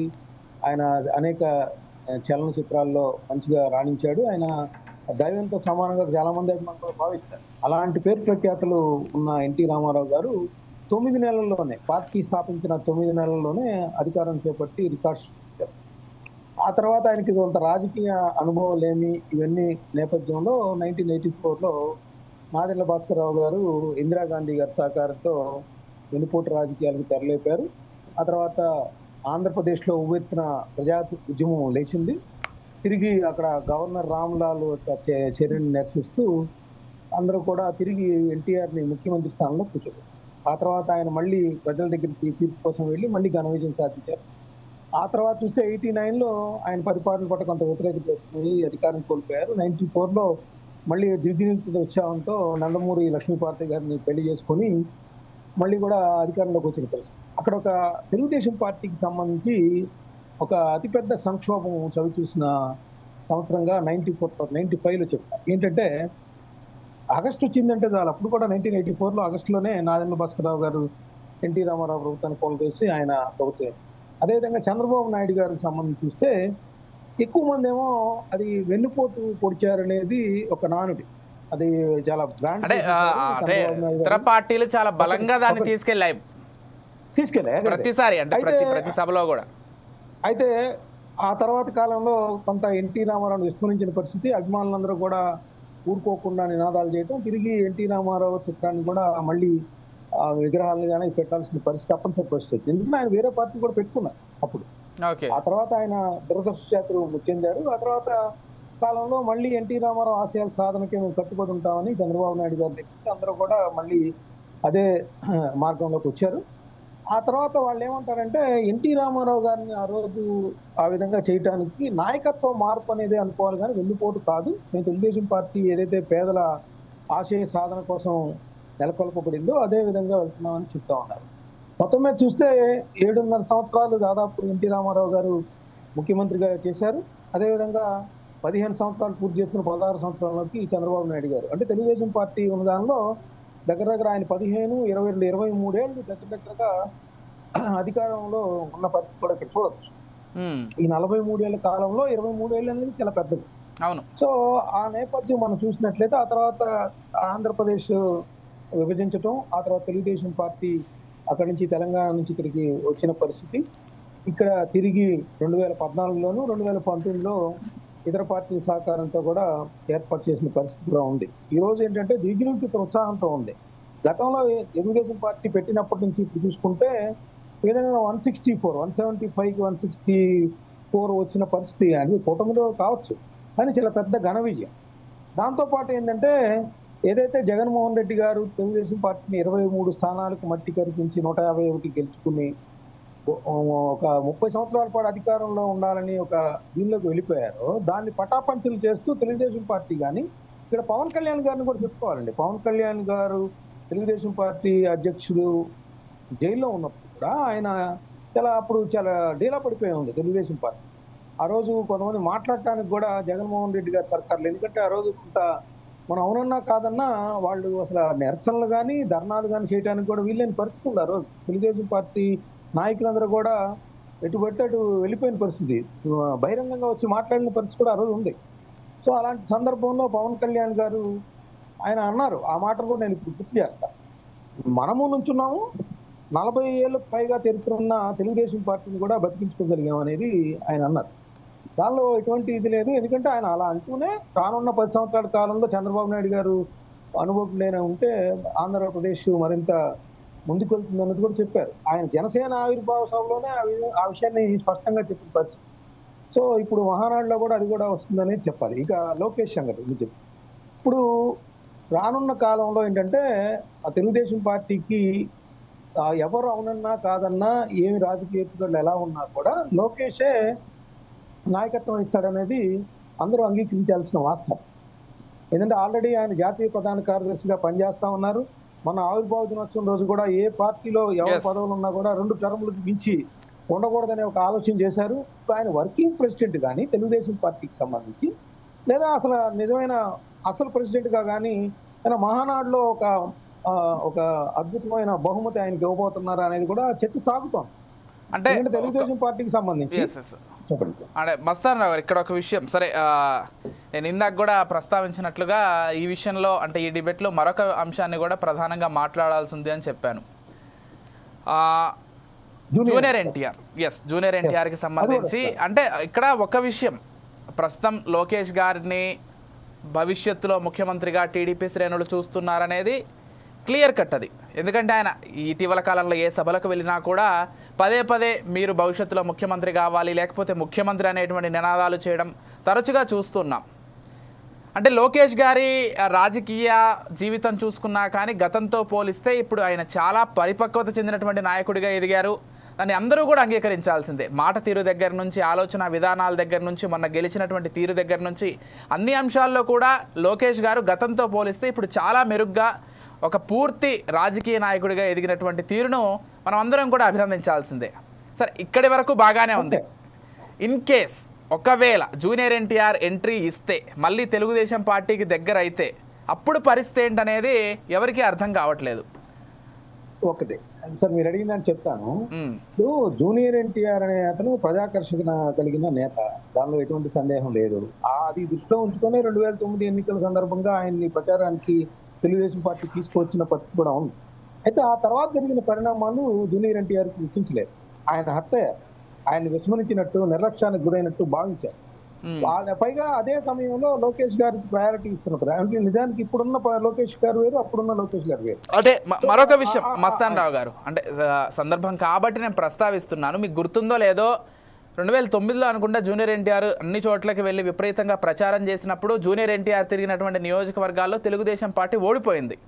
ఆయన అనేక చలనచిత్రాల్లో మంచిగా రాణించాడు. ఆయన దైవంతో సమానంగా చాలా మంది అభిమానులు భావిస్తారు. అలాంటి పేరు ప్రఖ్యాతులు ఉన్న ఎన్టీ రామారావు గారు 9 నెలల్లోనే, పార్టీ స్థాపించిన 9 నెలల్లోనే అధికారం చేపట్టి రికార్డ్స్ సృష్టించారు. ఆ తర్వాత ఆయనకి కొంత రాజకీయ అనుభవం లేని ఇవన్నీ నేపథ్యంలో 1984లో నాదెండ్ల భాస్కరరావు గారు ఇందిరాగాంధీ గారి సహకారంతో వెన్నుపోటు రాజకీయాలకు తెరలేపారు. ఆ తర్వాత ఆంధ్రప్రదేశ్లో ఉవ్వెత్తున ప్రజా ఉద్యమం లేచింది. తిరిగి అక్కడ గవర్నర్ రామ్లాల్ చర్యను నిరసిస్తూ అందరూ కూడా తిరిగి ఎన్టీఆర్ని ముఖ్యమంత్రి స్థానంలో కూర్చోబెట్టారు. ఆ తర్వాత ఆయన మళ్ళీ ప్రజల దగ్గరికి తీర్పు కోసం వెళ్ళి మళ్ళీ ఘన విజయం సాధించారు. ఆ తర్వాత చూస్తే 89లో ఆయన పరిపాలన పట్ల కొంత వ్యతిరేకత వచ్చింది, అధికారం కోల్పోయారు. 94లో మళ్ళీ దిగ్విజయ ఉత్సాహంతో నందమూరి లక్ష్మీపార్వతి గారిని పెళ్లి చేసుకొని మళ్ళీ కూడా అధికారంలోకి వచ్చిన పరిస్థితి. అక్కడ ఒక తెలుగుదేశం పార్టీకి సంబంధించి ఒక అతిపెద్ద సంక్షోభం చవి చూసిన సంవత్సరంగా 95లో చెప్తారు. ఏంటంటే ఆగస్టు వచ్చిందంటే చాలు, అప్పుడు కూడా 1984లో ఆగస్టులోనే నాదెండ్ల భాస్కరరావు గారు ఎన్టీ రామారావు ప్రభుత్వాన్ని కోల్చేసి ఆయన ప్రభుత్వం. అదేవిధంగా చంద్రబాబు నాయుడు గారికి సంబంధించి చూస్తే ఎక్కువ మంది ఏమో అది వెన్నుపోటు పొడిచారనేది ఒక నానుడి. అది చాలా బ్రాండ్ అంటే ఇతర పార్టీలు చాలా బలంగా దాన్ని తీసుకెళ్ళాయి ప్రతిసారి, అంటే ప్రతి సభలో కూడా. అయితే ఆ తర్వాత కాలంలో కొంత ఎన్టీ రామారావు విస్మరించిన పరిస్థితి, అభిమానులందరూ కూడా ఊరుకోకుండా నినాదాలు చేయటం, తిరిగి ఎన్టీ రామారావు చిత్రాన్ని కూడా మళ్ళీ విగ్రహాలను కానీ పెట్టాల్సిన పరిస్థితి తప్పనిసరి పరిస్థితి. ఎందుకంటే ఆయన వేరే పార్టీ కూడా పెట్టుకున్నారు అప్పుడు. ఆ తర్వాత ఆయన దురదృష్టశాత్తు చెందారు. ఆ తర్వాత కాలంలో మళ్ళీ ఎన్టీ రామారావు ఆశయాల సాధనకి మేము కట్టుబడి ఉంటామని చంద్రబాబు నాయుడు గారు చెప్పి అందరూ కూడా మళ్ళీ అదే మార్గంలోకి వచ్చారు. ఆ తర్వాత వాళ్ళు ఏమంటారంటే ఎన్టీ రామారావు గారిని ఆ రోజు ఆ విధంగా చేయటానికి నాయకత్వ మార్పు అనేది అనుకోవాలి, కానీ వెన్నుపోటు కాదు. మేము తెలుగుదేశం పార్టీ ఏదైతే పేదల ఆశయ సాధన కోసం నెలకొల్పబడిందో అదే విధంగా వెళ్తున్నామని చెప్తా ఉన్నారు. మొత్తం మీద చూస్తే 7.5 సంవత్సరాలు దాదాపు ఎన్టీ రామారావు గారు ముఖ్యమంత్రిగా చేశారు. అదేవిధంగా 15 సంవత్సరాలు పూర్తి చేసుకున్న 16 సంవత్సరాలకి చంద్రబాబు నాయుడు గారు, అంటే తెలుగుదేశం పార్టీ ఉన్న దానిలో దగ్గర ఆయన 15, 22, 23 ఏళ్ళు దగ్గరగా అధికారంలో ఉన్న పరిస్థితి కూడా ఇక్కడ చూడవచ్చు. ఈ 43 ఏళ్ల కాలంలో 23 ఏళ్ళు అనేది చాలా పెద్దది. అవును. సో ఆ నేపథ్యం మనం చూసినట్లయితే ఆ తర్వాత ఆంధ్రప్రదేశ్ విభజించటం, ఆ తర్వాత తెలుగుదేశం పార్టీ అక్కడి నుంచి తెలంగాణ నుంచి ఇక్కడికి వచ్చిన పరిస్థితి, ఇక్కడ తిరిగి 2014లోను 2019లో ఇతర పార్టీల సహకారంతో కూడా ఏర్పాటు చేసిన పరిస్థితి కూడా ఉంది. ఈ రోజు ఏంటంటే దిగ్విజయ ఉత్సాహంతో ఉంది. గతంలో తెలుగుదేశం పార్టీ పెట్టినప్పటి నుంచి ఇప్పుడు చూసుకుంటే ఏదైనా 164, 175కి 164 వచ్చిన పరిస్థితి అది కూటమిలో కావచ్చు, కానీ చాలా పెద్ద ఘన విజయం. దాంతోపాటు ఏంటంటే ఏదైతే జగన్మోహన్ రెడ్డి గారు తెలుగుదేశం పార్టీని 23 స్థానాలకు మట్టి కరిపించి 151 గెలుచుకుని ఒక 30 సంవత్సరాల పాటు అధికారంలో ఉండాలని ఒక దీనిలోకి వెళ్ళిపోయారు. దాన్ని పటాపంచలు చేస్తూ తెలుగుదేశం పార్టీ కానీ ఇక్కడ పవన్ కళ్యాణ్ గారిని కూడా చెప్పుకోవాలండి. పవన్ కళ్యాణ్ గారు తెలుగుదేశం పార్టీ అధ్యక్షుడు జైల్లో ఉన్నప్పుడు కూడా ఆయన అప్పుడు చాలా డీలా పడిపోయి ఉంది తెలుగుదేశం పార్టీ. ఆ రోజు కొంతమంది మాట్లాడటానికి కూడా జగన్మోహన్ రెడ్డి గారి సర్కార్లు, ఎందుకంటే ఆ రోజు కొంత మనం అవునన్నా కాదన్నా వాళ్ళు అసలు నిరసనలు కానీ ధర్నాలు కానీ చేయడానికి కూడా వీళ్ళని పరిస్థితి ఉంది. ఆ రోజు తెలుగుదేశం పార్టీ నాయకులందరూ కూడా ఎటు పడితే అటు వెళ్ళిపోయిన పరిస్థితి, బహిరంగంగా వచ్చి మాట్లాడిన పరిస్థితి కూడా ఆ రోజు ఉంది. సో అలాంటి సందర్భంలో పవన్ కళ్యాణ్ గారు ఆయన అన్నారు, ఆ మాటను కూడా నేను ఇప్పుడు గుర్తు చేస్తా, మనము నుంచున్నాము 40 ఏళ్ళకు పైగా చరిత్ర ఉన్న తెలుగుదేశం పార్టీని కూడా బతికించుకోగలిగాం అనేది ఆయన అన్నారు. దానిలో ఎటువంటి ఇది లేదు, ఎందుకంటే ఆయన అలా అంటూనే రానున్న 10 సంవత్సరాల కాలంలో చంద్రబాబు నాయుడు గారు అనుభవం ఉంటే ఆంధ్రప్రదేశ్ మరింత ముందుకు వెళ్తుంది అన్నది కూడా చెప్పారు. ఆయన జనసేన ఆవిర్భావ సభలోనే ఆ విషయాన్ని స్పష్టంగా చెప్పిన పరిస్థితి. సో ఇప్పుడు మహానాడులో కూడా అది కూడా వస్తుందనేది చెప్పాలి. ఇక లోకేష్ సంగతి చెప్పి ఇప్పుడు రానున్న కాలంలో ఏంటంటే ఆ తెలుగుదేశం పార్టీకి ఎవరు అవునన్నా కాదన్నా ఏమి రాజకీయ ఎత్తుగడలు ఎలా ఉన్నా కూడా లోకేషే నాయకత్వం ఇస్తాడనేది అందరూ అంగీకరించాల్సిన వాస్తవం. ఎందుకంటే ఆల్రెడీ ఆయన జాతీయ ప్రధాన కార్యదర్శిగా పనిచేస్తా ఉన్నారు. మన ఆవిర్భావ దినోత్సవం రోజు కూడా ఏ పార్టీలో ఎవరి పదవులు ఉన్నా కూడా 2 టర్ములకు మించి ఉండకూడదనే ఒక ఆలోచన చేశారు. ఆయన వర్కింగ్ ప్రెసిడెంట్ కానీ తెలుగుదేశం పార్టీకి సంబంధించి, లేదా అసలు నిజమైన అసలు ప్రెసిడెంట్గా కానీ ఆయన మహానాడులో ఒక ఒక అద్భుతమైన బహుమతి ఆయనకి ఇవ్వబోతున్నారా అనేది కూడా చర్చ సాగుతోంది. అంటే తెలుగుదేశం పార్టీకి సంబంధించి చెప్పండి. అంటే మస్తాన్ రావు గారు, ఇక్కడ ఒక విషయం సరే, నేను ఇందాక కూడా ప్రస్తావించినట్లుగా ఈ విషయంలో అంటే ఈ డిబేట్లో మరొక అంశాన్ని కూడా ప్రధానంగా మాట్లాడాల్సి ఉంది అని చెప్పాను. జూనియర్ ఎన్టీఆర్, జూనియర్ ఎన్టీఆర్కి సంబంధించి అంటే ఇక్కడ ఒక విషయం, ప్రస్తుతం లోకేష్ గారిని భవిష్యత్తులో ముఖ్యమంత్రిగా టీడీపీ శ్రేణులు చూస్తున్నారనేది క్లియర్ కట్. అది ఎందుకంటే ఆయన ఇటీవల కాలంలో ఏ సభలకు వెళ్ళినా కూడా పదే పదే మీరు భవిష్యత్తులో ముఖ్యమంత్రి కావాలి, లేకపోతే ముఖ్యమంత్రి అనేటువంటి నినాదాలు చేయడం తరచుగా చూస్తున్నాం. అంటే లోకేష్ గారి రాజకీయ జీవితం చూసుకున్నా కానీ గతంతో పోలిస్తే ఇప్పుడు ఆయన చాలా పరిపక్వత చెందినటువంటి నాయకుడిగా ఎదిగారు. దాన్ని అందరూ కూడా అంగీకరించాల్సిందే. మాట తీరు దగ్గర నుంచి, ఆలోచన విధానాల దగ్గర నుంచి, మొన్న గెలిచినటువంటి తీరు దగ్గర నుంచి అన్ని అంశాల్లో కూడా లోకేష్ గారు గతంతో పోలిస్తే ఇప్పుడు చాలా మెరుగ్గా ఒక పూర్తి రాజకీయ నాయకుడిగా ఎదిగినటువంటి తీరును మనం అందరం కూడా అభినందించాల్సిందే. సరే, ఇక్కడి వరకు బాగానే ఉంది. ఇన్ కేస్ ఒకవేళ జూనియర్ ఎన్టీఆర్ ఎంట్రీ ఇస్తే, మళ్ళీ తెలుగుదేశం పార్టీకి దగ్గర అయితే అప్పుడు పరిస్థితి ఏంటనేది ఎవరికీ అర్థం కావట్లేదు. ఒకటి సార్, మీరు అడిగిందని చెప్తాను. ఇప్పుడు జూనియర్ ఎన్టీఆర్ అనే అతను ప్రజాకర్షణ కలిగిన నేత, దానిలో ఎటువంటి సందేహం లేదు. అది దృష్టిలో ఉంచుకొని 2009 ఎన్నికల సందర్భంగా ఆయన్ని ప్రచారానికి తెలుగుదేశం పార్టీ తీసుకువచ్చిన పరిస్థితి కూడా ఉంది. అయితే ఆ తర్వాత జరిగిన పరిణామాలు జూనియర్ ఎన్టీఆర్కి గుర్తించలేదు. ఆయన హత్య, ఆయన విస్మరించినట్టు, నిర్లక్ష్యానికి గురైనట్టు భావించారు. పైగా అదే సమయంలో లోకేష్ గారికి ప్రయారిటీ ఇస్తున్నారు. అంటే నిజానికి ఇప్పుడున్న లోకేష్ గారు వేరు, అప్పుడున్న లోకేష్ గారు వేరు. అంటే మరొక విషయం మస్తాన్ రావు గారు, అంటే సందర్భం కాబట్టి నేను ప్రస్తావిస్తున్నాను. మీకు గుర్తుందో లేదో 2009లో అనుకుంటా జూనియర్ ఎన్టీఆర్ అన్ని చోట్లకి వెళ్ళి విపరీతంగా ప్రచారం చేసినప్పుడు జూనియర్ ఎన్టీఆర్ తిరిగినటువంటి నియోజకవర్గాల్లో తెలుగుదేశం పార్టీ ఓడిపోయింది.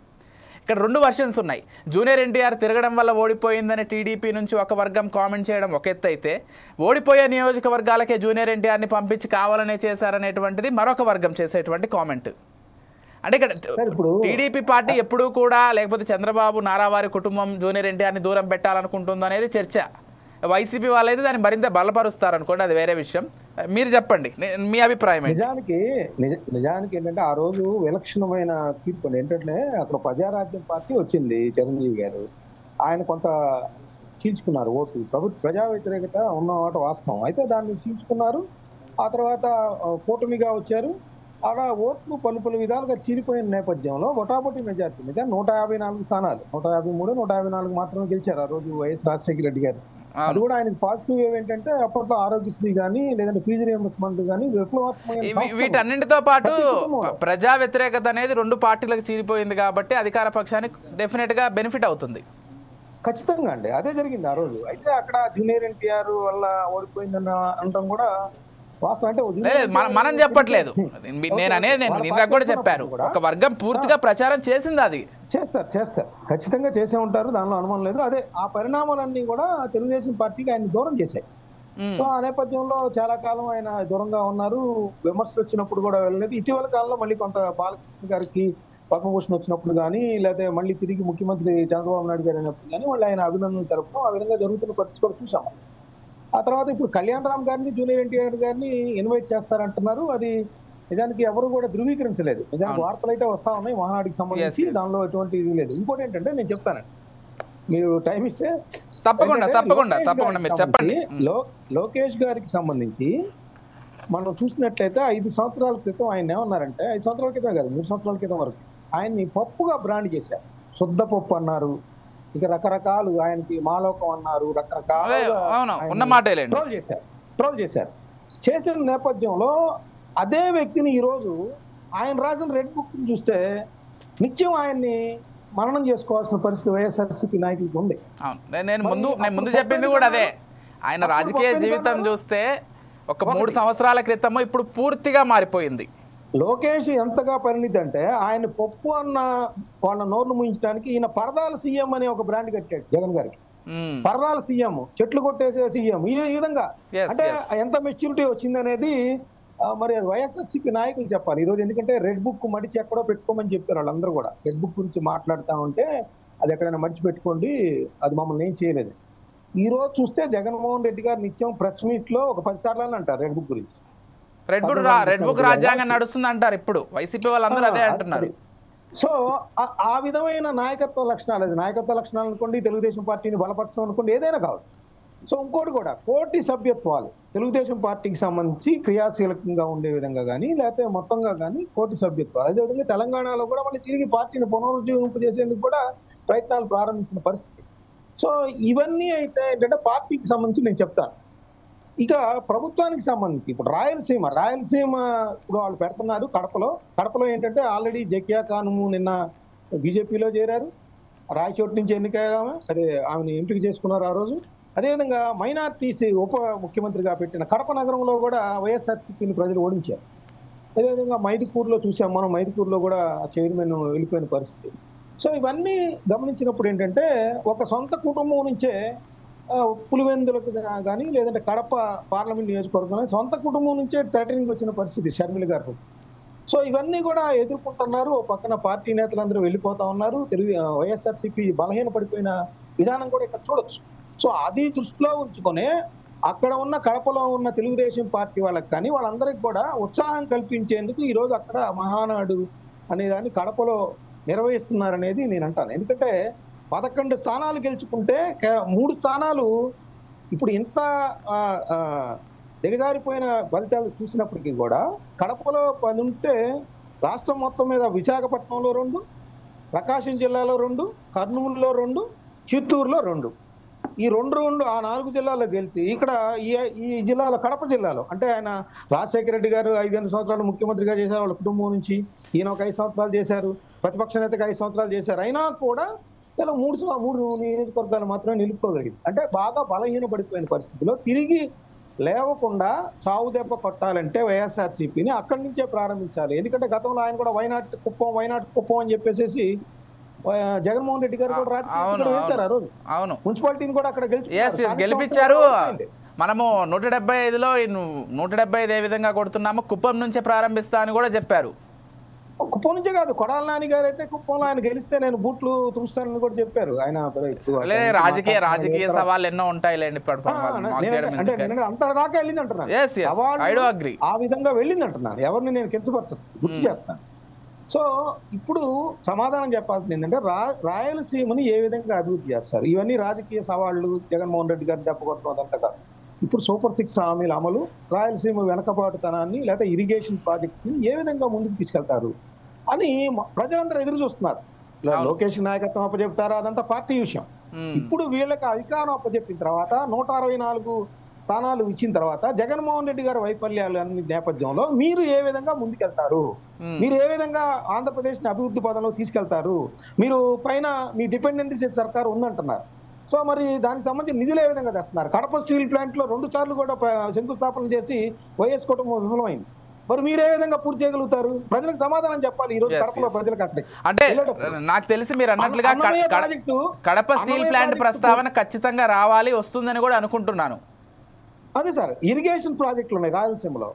ఇక్కడ 2 వర్షన్స్ ఉన్నాయి. జూనియర్ ఎన్టీఆర్ తిరగడం వల్ల ఓడిపోయిందని టీడీపీ నుంచి ఒక వర్గం కామెంట్ చేయడం ఒక ఎత్తు అయితే, ఓడిపోయే నియోజకవర్గాలకే జూనియర్ ఎన్టీఆర్ని పంపించి కావాలనే చేశారనేటువంటిది మరొక వర్గం చేసేటువంటి కామెంట్. అంటే ఇక్కడ టీడీపీ పార్టీ ఎప్పుడూ కూడా, లేకపోతే చంద్రబాబు నారావారి కుటుంబం జూనియర్ ఎన్టీఆర్ని దూరం పెట్టాలనుకుంటుంది అనేది చర్చ. వైసీపీ వాళ్ళైతే దాన్ని మరింత బలపరుస్తారు అనుకోండి, అది వేరే విషయం. మీరు చెప్పండి మీ అభిప్రాయం. నిజానికి ఏంటంటే ఆ రోజు విలక్షణమైన తీర్పు ఏంటంటే, అక్కడ ప్రజారాజ్యం పార్టీ వచ్చింది, చిరంజీవి గారు ఆయన కొంత చీల్చుకున్నారు ఓటు. ప్రజా వ్యతిరేకత ఉన్నమాట వాస్తవం. అయితే దాన్ని చీల్చుకున్నారు. ఆ తర్వాత కూటమిగా వచ్చారు. ఆడ ఓట్లు పలు విధాలుగా చీలిపోయిన నేపథ్యంలో ఒటాబొటి మెజార్టీ మీద 154 స్థానాలు, 153, 154 మాత్రమే గెలిచారు ఆ రోజు వైఎస్ రాజశేఖర రెడ్డి గారు. అది కూడా ఆయనకు పాజిటివ్ ఏంటంటే అప్పట్లో ఆరోగ్యశ్రీ కానీ, లేదంటే ఫీజు రియంబర్స్మెంట్ కానీ విప్లవాత్మక. వీటన్నింటితో పాటు ప్రజా వ్యతిరేకత అనేది 2 పార్టీలకు చీలిపోయింది కాబట్టి అధికార పక్షానికి డెఫినెట్ గా బెనిఫిట్ అవుతుంది. ఖచ్చితంగా అండి, అదే జరిగింది ఆ రోజు. అయితే అక్కడ జూనియర్ ఎన్టీఆర్ వల్ల ఓడిపోయిందన్న అనడం కూడా వాస్తవం. అంటే మనం చెప్పట్లేదు, నేను అనేది నేను ఇందాక కూడా చెప్పారు, ఒక వర్గం పూర్తిగా ప్రచారం చేసింది. అది చేస్తారు ఖచ్చితంగా చేసే ఉంటారు, దానిలో అనుమానం లేదు. అదే ఆ పరిణామాలన్నీ కూడా తెలుగుదేశం పార్టీకి ఆయన దూరం చేశాయి. సో ఆ నేపథ్యంలో చాలా కాలం ఆయన దూరంగా ఉన్నారు. విమర్శలు వచ్చినప్పుడు కూడా వెళ్ళలేదు. ఇటీవల కాలంలో మళ్ళీ కొంత బాలకృష్ణ గారికి పద్మభూషణ్ వచ్చినప్పుడు కానీ, లేకపోతే మళ్ళీ తిరిగి ముఖ్యమంత్రి చంద్రబాబు నాయుడు గారు అయినప్పుడు కానీ వాళ్ళు ఆయన అభినందనలు తెలపడం, ఆ విధంగా జరుగుతున్న పరిస్థితి కూడా చూసాం. ఆ తర్వాత ఇప్పుడు కళ్యాణ్ రామ్ గారిని, జూనియర్ ఎన్టీఆర్ గారిని ఇన్వైట్ చేస్తారంటున్నారు. అది నిజానికి ఎవరు కూడా ధృవీకరించలేదు. నిజానికి వార్తలు అయితే వస్తా ఉన్నాయి మహానాడికి సంబంధించి, దానిలో ఎటువంటి ఇది లేదు. ఇంకోటి ఏంటంటే, నేను చెప్తాను, మీరు టైం ఇస్తే తప్పకుండా మీరు చెప్పండి. లోకేష్ గారికి సంబంధించి మనం చూసినట్లయితే 5 సంవత్సరాల క్రితం ఆయన ఏమన్నారంటే, 5 సంవత్సరాల క్రితం కాదు, 3 సంవత్సరాల క్రితం వరకు ఆయన్ని పప్పుగా బ్రాండ్ చేశారు. శుద్ధ పప్పు అన్నారు, ఇక రకరకాలు ఆయనకి మాలోకం అన్నారు, రకరకాల ట్రోల్ చేశారు. చేసిన నేపథ్యంలో అదే వ్యక్తిని ఈరోజు ఆయన రాసిన రెడ్ బుక్ చూస్తే నిత్యం ఆయన్ని మననం చేసుకోవాల్సిన పరిస్థితి వైఎస్ఆర్సీపీ నాయకులకు ఉంది. నేను ముందు చెప్పింది కూడా అదే. ఆయన రాజకీయ జీవితం చూస్తే ఒక 3 సంవత్సరాల క్రితము ఇప్పుడు పూర్తిగా మారిపోయింది. లోకేష్ ఎంతగా పరిణితి అంటే, ఆయన పప్పు అన్న వాళ్ళ నోర్లు ముయించడానికి ఈయన పరదాల సీఎం అనే ఒక బ్రాండ్ కట్టాడు జగన్ గారికి. పరదాల సీఎం, చెట్లు కొట్టేసే సీఎం, ఈ విధంగా. అంటే ఎంత మెచ్యూరిటీ వచ్చింది అనేది మరి వైఎస్ఆర్సీపీ నాయకులు చెప్పాలి ఈరోజు. ఎందుకంటే రెడ్ బుక్ మడిచి ఎక్కడో పెట్టుకోమని చెప్పారు వాళ్ళందరూ కూడా. రెడ్ బుక్ గురించి మాట్లాడుతూ ఉంటే అది ఎక్కడైనా మడిచి పెట్టుకోండి, అది మమ్మల్ని ఏం చేయలేదు. ఈ రోజు చూస్తే జగన్మోహన్ రెడ్డి గారు నిత్యం ప్రెస్ మీట్ లో ఒక 10 సార్లు అంటారు రెడ్ బుక్ గురించి. రెడ్ బుక్ రాజ్యాంగం నడుస్తుంది అంటారు ఇప్పుడు వైసీపీ వాళ్ళందరూ అదే అంటున్నారు. సో ఆ విధమైన నాయకత్వ లక్షణాలు, అది నాయకత్వ లక్షణాలు అనుకోండి, తెలుగుదేశం పార్టీని బలపరచడం అనుకోండి, ఏదైనా కావచ్చు. సో ఇంకోటి కూడా కోటి సభ్యత్వాలు తెలుగుదేశం పార్టీకి సంబంధించి క్రియాశీలకంగా ఉండే విధంగా కానీ లేకపోతే మొత్తంగా కానీ కోటి సభ్యత్వాలు. అదేవిధంగా తెలంగాణలో కూడా మళ్ళీ తిరిగి పార్టీని పునరుజ్జీవింపు చేసేందుకు కూడా ప్రయత్నాలు ప్రారంభించిన పరిస్థితి. సో ఇవన్నీ అయితే ఏంటంటే పార్టీకి సంబంధించి నేను చెప్తాను. ఇక ప్రభుత్వానికి సంబంధించి ఇప్పుడు రాయలసీమ ఇప్పుడు వాళ్ళు పెడుతున్నారు కడపలో ఏంటంటే ఆల్రెడీ జకియా ఖాను నిన్న బీజేపీలో చేరారు. రాయచోటి నుంచి ఎన్నికయ్యారు ఆమెను ఎంపిక చేసుకున్నారు ఆ రోజు. అదేవిధంగా మైనార్టీసీ ఉప ముఖ్యమంత్రిగా పెట్టిన కడప నగరంలో కూడా వైఎస్ఆర్సీపీని ప్రజలు ఓడించారు. అదేవిధంగా మైదుకూరులో చూసాం మనం, మైదుకూరులో కూడా చైర్మన్ వెళ్ళిపోయిన పరిస్థితి. సో ఇవన్నీ గమనించినప్పుడు ఏంటంటే ఒక సొంత కుటుంబం నుంచే పులివెందులకు కానీ లేదంటే కడప పార్లమెంట్ నియోజకవర్గంలో సొంత కుటుంబం నుంచే టైటరింగ్ వచ్చిన పరిస్థితి షర్మిల గారు. సో ఇవన్నీ కూడా ఎదుర్కొంటున్నారు. ఓ పక్కన పార్టీ నేతలందరూ వెళ్ళిపోతా ఉన్నారు. వైఎస్ఆర్సీపీ బలహీన పడిపోయిన విధానం కూడా ఇక్కడ చూడొచ్చు. సో అది దృష్టిలో ఉంచుకొని అక్కడ ఉన్న కడపలో ఉన్న తెలుగుదేశం పార్టీ వాళ్ళకి కానీ వాళ్ళందరికీ కూడా ఉత్సాహం కల్పించేందుకు ఈరోజు అక్కడ మహానాడు అనేదాన్ని కడపలో నిర్వహిస్తున్నారనేది నేను అంటాను. ఎందుకంటే 11 స్థానాలు గెలుచుకుంటే 3 స్థానాలు ఇప్పుడు ఇంత దిగజారిపోయిన ఫలితాలు చూసినప్పటికీ కూడా కడపలో 10 ఉంటే రాష్ట్రం మొత్తం మీద విశాఖపట్నంలో 2, ప్రకాశం జిల్లాలో 2, కర్నూలులో 2, చిత్తూరులో 2, ఈ 2 ఆ 4 జిల్లాల్లో గెలిచి ఇక్కడ ఈ జిల్లాలో కడప జిల్లాలో అంటే ఆయన రాజశేఖర రెడ్డి గారు 5 సంవత్సరాలు ముఖ్యమంత్రిగా చేశారు వాళ్ళ కుటుంబం నుంచి. ఈయన ఒక 5 సంవత్సరాలు చేశారు, ప్రతిపక్ష నేతగా 5 సంవత్సరాలు చేశారు. అయినా కూడా ఇలా 3 నియోజకవర్గాలు మాత్రమే నిలుపుకోగలిగింది. అంటే బాగా బలహీన పడిపోయిన పరిస్థితిలో తిరిగి లేవకుండా చావు దెబ్బ కొట్టాలంటే వైఎస్ఆర్సీపీని అక్కడి నుంచే ప్రారంభించాలి. ఎందుకంటే గతంలో ఆయన కూడా వైనాట్ కుప్పం అని చెప్పేసి జగన్మోహన్ రెడ్డి గారు కూడా రాజకీయాలు ఆ రోజు మున్సిపాలిటీని కూడా అక్కడ గెలిపించారు. మనము 175లో 175 ఏ విధంగా కొడుతున్నామో కుప్పం నుంచే ప్రారంభిస్తా అని కూడా చెప్పారు. కుప్పం నుంచే కాదు, కొడాల నాని గారు అయితే కుప్పంలో ఆయన గెలిస్తే నేను బూట్లు తుడుస్తానని కూడా చెప్పారు ఆయన. రాజకీయ సవాళ్ళు ఎన్నో ఉంటాయిలేండి. అంత దాకా వెళ్ళింది అంటున్నాను, ఆ విధంగా వెళ్ళింది అంటున్నాను. ఎవరిని నేను కించపరచను, గుర్తు చేస్తాను. సో ఇప్పుడు సమాధానం చెప్పాల్సింది ఏంటంటే రాయలసీమని ఏ విధంగా అభివృద్ధి చేస్తారు. ఇవన్నీ రాజకీయ సవాళ్లు, జగన్మోహన్ రెడ్డి గారు దెబ్బకొట్టడం అదంతా కాదు. ఇప్పుడు సూపర్ 6 హామీల అమలు, రాయలసీమ వెనకబాటుతనాన్ని లేదా ఇరిగేషన్ ప్రాజెక్ట్ని ఏ విధంగా ముందుకు తీసుకెళ్తారు అని ప్రజలందరూ ఎదురు చూస్తున్నారు. లోకేష్ నాయకత్వం అప్పచెప్తారా అదంతా పార్టీ విషయం. ఇప్పుడు వీళ్ళకి అధికారం అప్పచెప్పిన తర్వాత 164 స్థానాలు ఇచ్చిన తర్వాత జగన్మోహన్ రెడ్డి గారి వైఫల్యాలు అన్ని నేపథ్యంలో మీరు ఏ విధంగా ముందుకెళ్తారు, మీరు ఏ విధంగా ఆంధ్రప్రదేశ్ ని అభివృద్ధి పదంలో తీసుకెళ్తారు. మీరు పైన మీ డిపెండెన్సీ సర్కారు ఉందంటున్నారు. సో మరి దానికి సంబంధించి నిధులు ఏ విధంగా తెస్తున్నారు. కడప స్టీల్ ప్లాంట్ లో 2 సార్లు కూడా శంకుస్థాపన చేసి వైఎస్ కుటుంబం విఫలమైంది. మరి మీరు ఏ విధంగా పూర్తి చేయగలుగుతారు? ప్రజలకు సమాధానం చెప్పాలి. ఈ రోజు కడపలో ప్రజలకు అంటే నాకు తెలిసి మీరు అన్నట్లుగా కడప స్టీల్ ప్లాంట్ ప్రస్తావన ఖచ్చితంగా రావాలి, వస్తుందని కూడా అనుకుంటున్నాను. అదే సార్, ఇరిగేషన్ ప్రాజెక్టులు ఉన్నాయి రాయలసీమలో.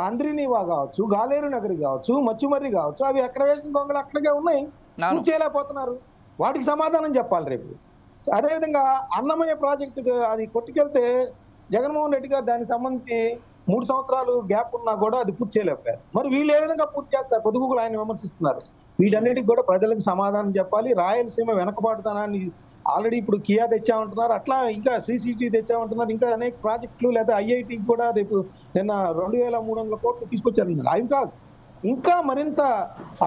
అంద్రినీవా కావచ్చు, గాలేరు నగరి కావచ్చు, మచ్చుమర్రి కావచ్చు, అవి ఎక్కడ వేసిన దొంగలు అక్కడికే ఉన్నాయి, పూర్తి చేయలేకపోతున్నారు. వాటికి సమాధానం చెప్పాలి రేపు. అదేవిధంగా అన్నమయ్య ప్రాజెక్టు అది కొట్టుకెళ్తే జగన్మోహన్ రెడ్డి గారు దానికి సంబంధించి 3 సంవత్సరాలు గ్యాప్ ఉన్నా కూడా అది పూర్తి చేయలేకపోయారు. మరి వీళ్ళు ఏ విధంగా పూర్తి చేస్తారు? పొదుపులు ఆయన విమర్శిస్తున్నారు. వీటన్నిటికి కూడా ప్రజలకు సమాధానం చెప్పాలి. రాయలసీమ వెనకబాటుతనాన్ని ఆల్రెడీ ఇప్పుడు కియా తెచ్చామంటున్నారు, అట్లా ఇంకా శ్రీసిటీ తెచ్చామంటున్నారు, ఇంకా అనేక ప్రాజెక్టులు లేదా ఐఐటికి కూడా రేపు నిన్న 2300 కోట్లు తీసుకొచ్చారు. అవి కాదు, ఇంకా మరింత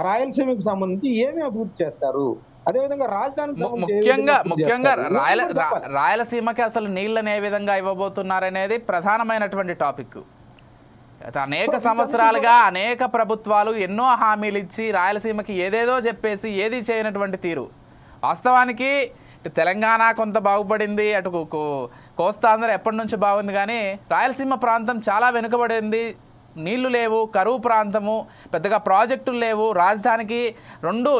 రాయలసీమకు సంబంధించి ఏమి అభివృద్ధి చేస్తారు. అదేవిధంగా రాజధాని ముఖ్యంగా రాయలసీమకి అసలు నీళ్ళని ఏ విధంగా ఇవ్వబోతున్నారనేది ప్రధానమైనటువంటి టాపిక్. అనేక సంవత్సరాలుగా అనేక ప్రభుత్వాలు ఎన్నో హామీలు ఇచ్చి రాయలసీమకి ఏదేదో చెప్పేసి ఏది చేయనటువంటి తీరు. వాస్తవానికి తెలంగాణ కొంత బాగుపడింది, అటు కోస్తాంధ్ర ఎప్పటి నుంచి బాగుంది, కానీ రాయలసీమ ప్రాంతం చాలా వెనుకబడింది. నీళ్లు లేవు, కరువు ప్రాంతము, పెద్దగా ప్రాజెక్టులు లేవు. రాజధానికి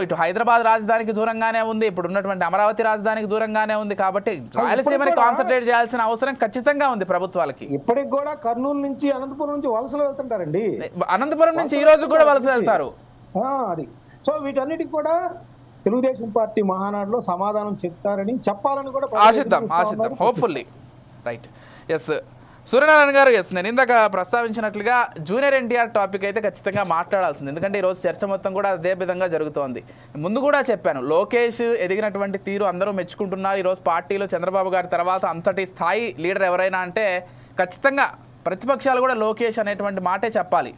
ఇటు హైదరాబాద్ రాజధానికి దూరంగానే ఉంది, ఇప్పుడు ఉన్నటువంటి అమరావతి రాజధానికి దూరంగానే ఉంది. కాబట్టి రాయలసీమని కాన్సన్ట్రేట్ చేయాల్సిన అవసరం ఖచ్చితంగా ఉంది ప్రభుత్వాలకి. ఇప్పటికి కూడా కర్నూలు నుంచి అనంతపురం నుంచి వలసలు వెళ్తుంటారండి. అనంతపురం నుంచి ఈ రోజు కూడా వలస వెళ్తారు. అది సో వీటన్నిటికి కూడా తెలుగుదేశం పార్టీ మహానాడులో సమాధానం చెప్తారని చెప్పాలని కూడా ఆశిద్దాం హోప్ఫుల్లీ. Right, yes. సూర్యనారాయణ గారు, ఎస్, నేను ఇందాక ప్రస్తావించినట్లుగా జూనియర్ ఎన్టీఆర్ టాపిక్ అయితే ఖచ్చితంగా మాట్లాడాల్సింది. ఎందుకంటే ఈరోజు చర్చ మొత్తం కూడా అదే విధంగా జరుగుతోంది. ముందు కూడా చెప్పాను, లోకేష్ ఎదిగినటువంటి తీరు అందరూ మెచ్చుకుంటున్నారు. ఈరోజు పార్టీలో చంద్రబాబు గారి తర్వాత అంతటి స్థాయి లీడర్ ఎవరైనా అంటే ఖచ్చితంగా ప్రతిపక్షాలు కూడా లోకేష్ అనేటువంటి మాటే చెప్పాలి.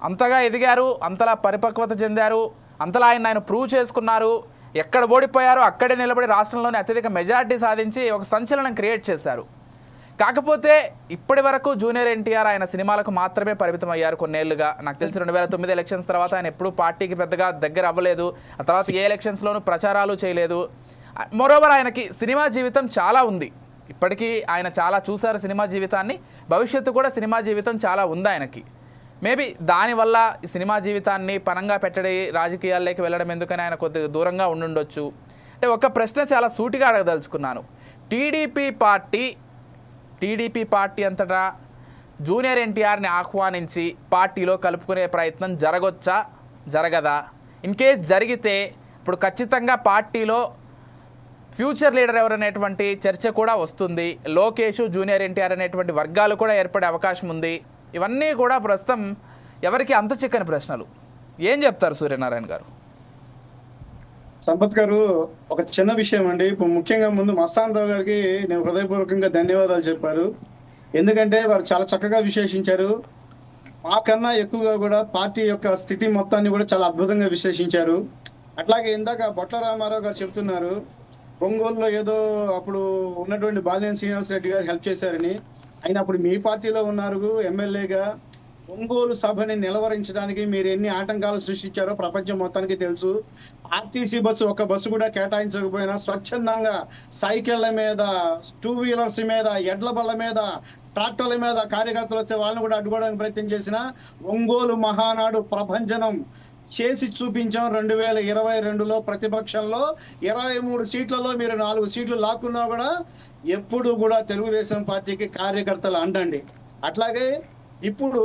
అంతగా ఎదిగారు, అంతలా పరిపక్వత చెందారు, అంతలా ఆయన ప్రూవ్ చేసుకున్నారు. ఎక్కడ ఓడిపోయారో అక్కడే నిలబడి రాష్ట్రంలోనే అత్యధిక మెజార్టీ సాధించి ఒక సంచలనం క్రియేట్ చేశారు. కాకపోతే ఇప్పటి వరకు జూనియర్ ఎన్టీఆర్ ఆయన సినిమాలకు మాత్రమే పరిమితం అయ్యారు కొన్నేళ్లుగా. నాకు తెలిసి 2009 ఎలక్షన్స్ తర్వాత ఆయన ఎప్పుడూ పార్టీకి పెద్దగా దగ్గర అవ్వలేదు. ఆ తర్వాత ఏ ఎలక్షన్స్లోనూ ప్రచారాలు చేయలేదు. మోరోవర్ ఆయనకి సినిమా జీవితం చాలా ఉంది. ఇప్పటికీ ఆయన చాలా చూశారు సినిమా జీవితాన్ని. భవిష్యత్తు కూడా సినిమా జీవితం చాలా ఉంది ఆయనకి. మేబీ దానివల్ల ఈ సినిమా జీవితాన్ని పనంగా పెట్టడి రాజకీయాల్లోకి వెళ్ళడం ఎందుకని ఆయన కొద్దిగా దూరంగా ఉండుండొచ్చు. అంటే ఒక ప్రశ్న చాలా సూటిగా అడగదలుచుకున్నాను. టీడీపీ పార్టీ అంతటా జూనియర్ ఎన్టీఆర్ని ఆహ్వానించి పార్టీలో కలుపుకునే ప్రయత్నం జరగొచ్చా, జరగదా? ఇన్ కేస్ జరిగితే ఇప్పుడు ఖచ్చితంగా పార్టీలో ఫ్యూచర్ లీడర్ ఎవరనేటువంటి చర్చ కూడా వస్తుంది. లోకేష్, జూనియర్ ఎన్టీఆర్ అనేటువంటి వర్గాలు కూడా ఏర్పడే అవకాశం ఉంది. ఇవన్నీ కూడా ప్రస్తుతం ఎవరికి అంతు చిక్కని ప్రశ్నలు. ఏం చెప్తారు సూర్యనారాయణ గారు? సంపత్ గారు, ఒక చిన్న విషయం అండి. ఇప్పుడు ముఖ్యంగా ముందు మస్తాన్ రావు గారికి నేను హృదయపూర్వకంగా ధన్యవాదాలు చెప్పారు. ఎందుకంటే వారు చాలా చక్కగా విశ్లేషించారు. మాకన్నా ఎక్కువగా కూడా పార్టీ యొక్క స్థితి మొత్తాన్ని కూడా చాలా అద్భుతంగా విశ్లేషించారు. అట్లాగే ఇందాక బొట్ల రామారావు గారు చెప్తున్నారు, ఒంగోలులో ఏదో అప్పుడు ఉన్నటువంటి బాలినేని శ్రీనివాసరెడ్డి గారు హెల్ప్ చేశారని. ఆయన అప్పుడు మీ పార్టీలో ఉన్నారు ఎమ్మెల్యేగా. ఒంగోలు సభని నిలవరించడానికి మీరు ఎన్ని ఆటంకాలు సృష్టించారో ప్రపంచం మొత్తానికి తెలుసు. ఆర్టీసీ బస్సు ఒక బస్సు కూడా కేటాయించకపోయినా స్వచ్ఛందంగా సైకిళ్ల మీద, 2 వీలర్స్ మీద, ఎడ్ల బళ్ళ మీద, ట్రాక్టర్ల మీద కార్యకర్తలు వస్తే వాళ్ళని కూడా అడ్డుకోవడానికి ప్రయత్నం చేసిన ఒంగోలు మహానాడు ప్రభంజనం చేసి చూపించాం. 2022లో ప్రతిపక్షంలో 23 సీట్లలో మీరు 4 సీట్లు లాక్కున్నా కూడా ఎప్పుడు కూడా తెలుగుదేశం పార్టీకి కార్యకర్తలు అండండి. అట్లాగే ఇప్పుడు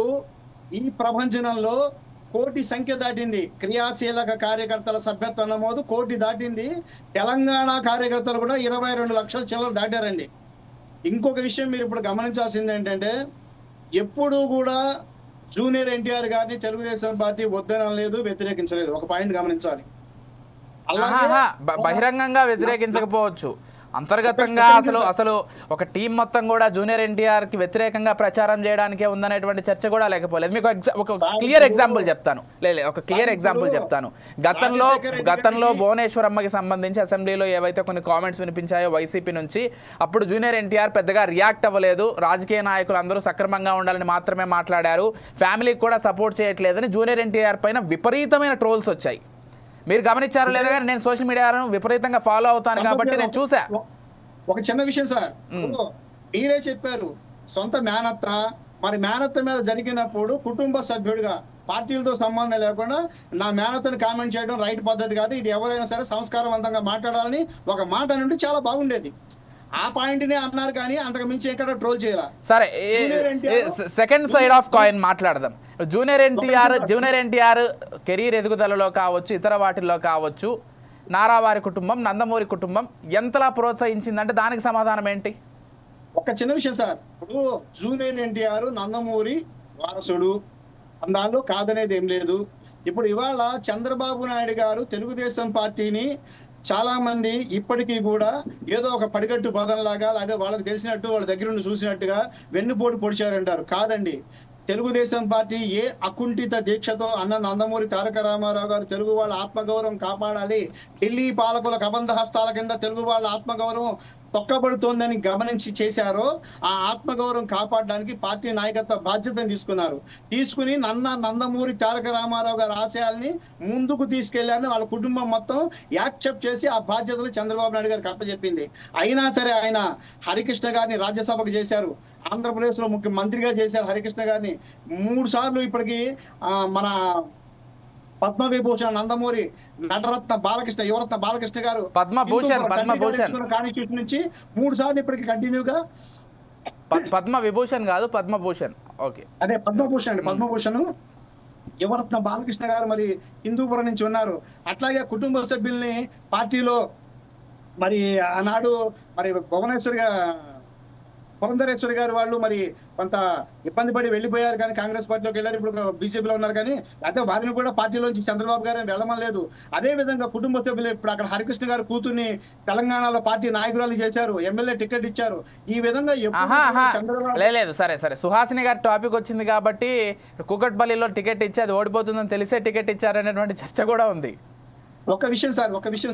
ఈ ప్రభంజనంలో 1 కోటి సంఖ్య దాటింది. క్రియాశీలక కార్యకర్తల సభ్యత్వ నమోదు 1 కోటి దాటింది. తెలంగాణ కార్యకర్తలు కూడా 22 లక్షల చిల్లర దాటారండి. ఇంకొక విషయం మీరు ఇప్పుడు గమనించాల్సింది ఏంటంటే, ఎప్పుడు కూడా జూనియర్ ఎన్టీఆర్ గారిని తెలుగుదేశం పార్టీ వద్దనలేదు, వ్యతిరేకించలేదు. ఒక పాయింట్ గమనించాలి. బహిరంగంగా వ్యతిరేకించకపోవచ్చు, అంతర్గతంగా అసలు ఒక టీం మొత్తం కూడా జూనియర్ ఎన్టీఆర్ కి వ్యతిరేకంగా ప్రచారం చేయడానికే ఉందనేటువంటి చర్చ కూడా లేకపోలేదు. మీకు ఒక క్లియర్ ఎగ్జాంపుల్ చెప్తాను. గతంలో భువనేశ్వరమ్మకి సంబంధించి అసెంబ్లీలో ఏవైతే కొన్ని కామెంట్స్ వినిపించాయో వైసీపీ నుంచి, అప్పుడు జూనియర్ ఎన్టీఆర్ పెద్దగా రియాక్ట్ అవ్వలేదు. రాజకీయ నాయకులు అందరూ సక్రమంగా ఉండాలని మాత్రమే మాట్లాడారు, ఫ్యామిలీకి కూడా సపోర్ట్ చేయట్లేదని జూనియర్ ఎన్టీఆర్ పైన విపరీతమైన ట్రోల్స్ వచ్చాయి. మీరు గమనించారో లేదా కానీ నేను సోషల్ మీడియాను విపరీతంగా ఫాలో అవుతాను కాబట్టి నేను చూసా. ఒక చిన్న విషయం సార్, మీరే చెప్పారు సొంత మేనత్త, మరి మేనత్త మీద జరిగినప్పుడు కుటుంబ సభ్యుడిగా పార్టీలతో సంబంధం లేకుండా నా మేనత్తని కామెంట్ చేయడం రైట్ పద్ధతి కాదు, ఇది ఎవరైనా సరే సంస్కారవంతంగా మాట్లాడాలని ఒక మాట నుండి చాలా బాగుండేది. ఆ పాయింట్ నే అన్నారు కానీ అంతకు మించి ఎక్కడ ట్రోల్ చేయాల. సరే, సెకండ్ సైడ్ ఆఫ్ కాయిన్ మాట్లాడదాం. జూనియర్ ఎన్టీఆర్ కెరీర్ ఎదుగుదలలో కావచ్చు, ఇతర వాటిల్లో కావచ్చు, నారావారి కుటుంబం, నందమూరి కుటుంబం ఎంతలా ప్రోత్సహించిందంటే దానికి సమాధానం ఏంటి? ఒక చిన్న విషయం సార్, ఇప్పుడు జూనియర్ ఎన్టీఆర్ నందమూరి వారసుడు, అందాల్లో కాదనేది ఏం లేదు. ఇప్పుడు ఇవాళ చంద్రబాబు నాయుడు గారు తెలుగుదేశం పార్టీని చాలా మంది ఇప్పటికీ కూడా ఏదో ఒక పడిగట్టు పదంలాగా, లేదా వాళ్ళకి తెలిసినట్టు వాళ్ళ దగ్గర నుండి చూసినట్టుగా వెన్నుపోటు పొడిచారంటారు. కాదండి, తెలుగుదేశం పార్టీ ఏ అకుంఠిత దీక్షతో అన్న నందమూరి తారక రామారావు గారు తెలుగు వాళ్ళ ఆత్మగౌరవం కాపాడాలి, ఢిల్లీ పాలకుల కబంధ హస్తాల కింద తెలుగు వాళ్ళ ఆత్మగౌరవం తొక్కబడుతోందని గమనించి చేశారో, ఆ ఆత్మగౌరవం కాపాడడానికి పార్టీ నాయకత్వ బాధ్యతను తీసుకుని నందమూరి తారక రామారావు గారి ఆశయాల్ని ముందుకు తీసుకెళ్లారని వాళ్ళ కుటుంబం మొత్తం యాక్సెప్ట్ చేసి ఆ బాధ్యతలు చంద్రబాబు నాయుడు గారికి అప్పచెప్పింది. అయినా సరే ఆయన హరికృష్ణ గారిని రాజ్యసభకు చేశారు, ఆంధ్రప్రదేశ్ లో ముఖ్యమంత్రిగా చేశారు హరికృష్ణ గారిని 3 సార్లు. ఇప్పటికి మన పద్మవిభూషణ్ నందమూరి నటరత్న బాలకృష్ణ, యువరత్న బాలకృష్ణ గారు పద్మభూషణ్ కాన్స్టిట్యూషన్ నుంచి 3 సార్లు ఇప్పటికి కంటిన్యూగా. పద్మవిభూషణ్ కాదు, పద్మభూషణ్. ఓకే, అదే పద్మభూషణ్ అండి, పద్మభూషణ్. యువరత్న బాలకృష్ణ గారు మరి హిందూపురం నుంచి ఉన్నారు. అట్లాగే కుటుంబ సభ్యుల్ని పార్టీలో మరి ఆనాడు మరి పురంధరేశ్వరి గారు వాళ్ళు మరి కొంత ఇబ్బంది పడి వెళ్ళిపోయారు, కానీ కాంగ్రెస్ పార్టీలోకి వెళ్ళారు, ఇప్పుడు బీజేపీలో ఉన్నారు. కానీ అయితే వారిని కూడా పార్టీలోంచి చంద్రబాబు గారు వెళ్ళమని లేదు. అదే విధంగా కుటుంబ సభ్యులు ఇప్పుడు అక్కడ హరికృష్ణ గారు కూతుర్ని తెలంగాణలో పార్టీ నాయకురాలు చేశారు, ఎమ్మెల్యే టికెట్ ఇచ్చారు. ఈ విధంగా లేదు సరే సుహాసిని గారి టాపిక్ వచ్చింది కాబట్టి కూకట్పల్లిలో టికెట్ ఇచ్చి అది ఓడిపోతుందని తెలిసే టికెట్ ఇచ్చారనేటువంటి చర్చ కూడా ఉంది. ఒక విషయం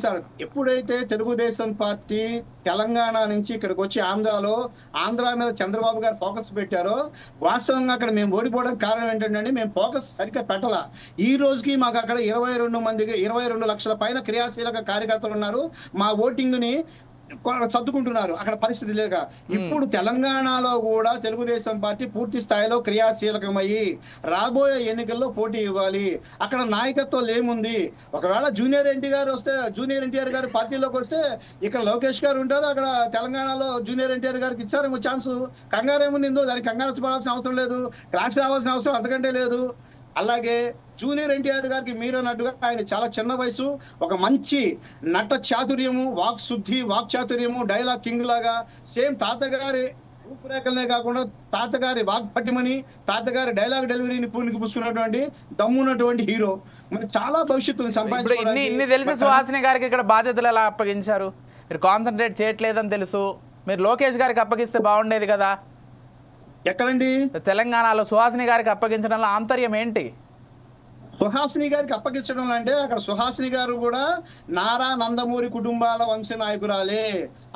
సార్, ఎప్పుడైతే తెలుగుదేశం పార్టీ తెలంగాణ నుంచి ఇక్కడికి వచ్చి ఆంధ్ర మీద చంద్రబాబు గారు ఫోకస్ పెట్టారో, వాస్తవంగా అక్కడ మేము ఓడిపోవడానికి కారణం ఏంటంటే మేము ఫోకస్ సరిగ్గా పెట్టాల. ఈ రోజుకి మాకు అక్కడ 22 లక్షల పైన క్రియాశీలక కార్యకర్తలు ఉన్నారు. మా ఓటింగ్ ని సర్దుకుంటున్నారు అక్కడ పరిస్థితి లేక. ఇప్పుడు తెలంగాణలో కూడా తెలుగుదేశం పార్టీ పూర్తి స్థాయిలో క్రియాశీలకమయ్యి రాబోయే ఎన్నికల్లో పోటీ ఇవ్వాలి. అక్కడ నాయకత్వం ఏముంది, ఒకవేళ జూనియర్ ఎన్టీఆర్ గారు పార్టీలోకి వస్తే ఇక్కడ లోకేష్ గారు ఉంటారు, అక్కడ తెలంగాణలో జూనియర్ ఎన్టీఆర్ గారికి ఇచ్చారేమో ఛాన్సు. కంగారేముంది ఇందులో, దానికి కంగారు పడాల్సిన అవసరం లేదు, క్లాష్ రావాల్సిన అవసరం అంతకంటే లేదు. అలాగే జూనియర్ ఎన్టీఆర్ గారికి మీరు అన్నట్టుగా ఆయన చాలా చిన్న వయసు, ఒక మంచి నట చాతుర్యము, వాక్ శుద్ధి, వాక్ చాతుర్యము, డైలాగ్ కింగ్ లాగా సేమ్ తాతగారి రూపురేఖలనే కాకుండా తాతగారి వాక్ పట్టిమని, తాతగారి డైలాగ్ డెలివరీని పూనికి పూసుకున్నటువంటి దమ్మున్నటువంటి హీరో. మరి చాలా భవిష్యత్తు సంపాదించుకోవడానికి. ఇన్ని తెలిసి సుహాసిని గారికి ఇక్కడ బాధ్యతలు ఎలా అప్పగించారు? మీరు కాన్సన్ట్రేట్ చేయట్లేదని తెలుసు, మీరు లోకేష్ గారికి అప్పగిస్తే బాగుండేది కదా. ఎక్కడండి తెలంగాణలో సుహాసిని గారికి అప్పగించడంలో ఆంతర్యం ఏంటి? సుహాసిని గారికి అప్పగించడం అంటే అక్కడ సుహాసిని గారు కూడా నారా నందమూరి కుటుంబాల వంశ నాయకురాలే.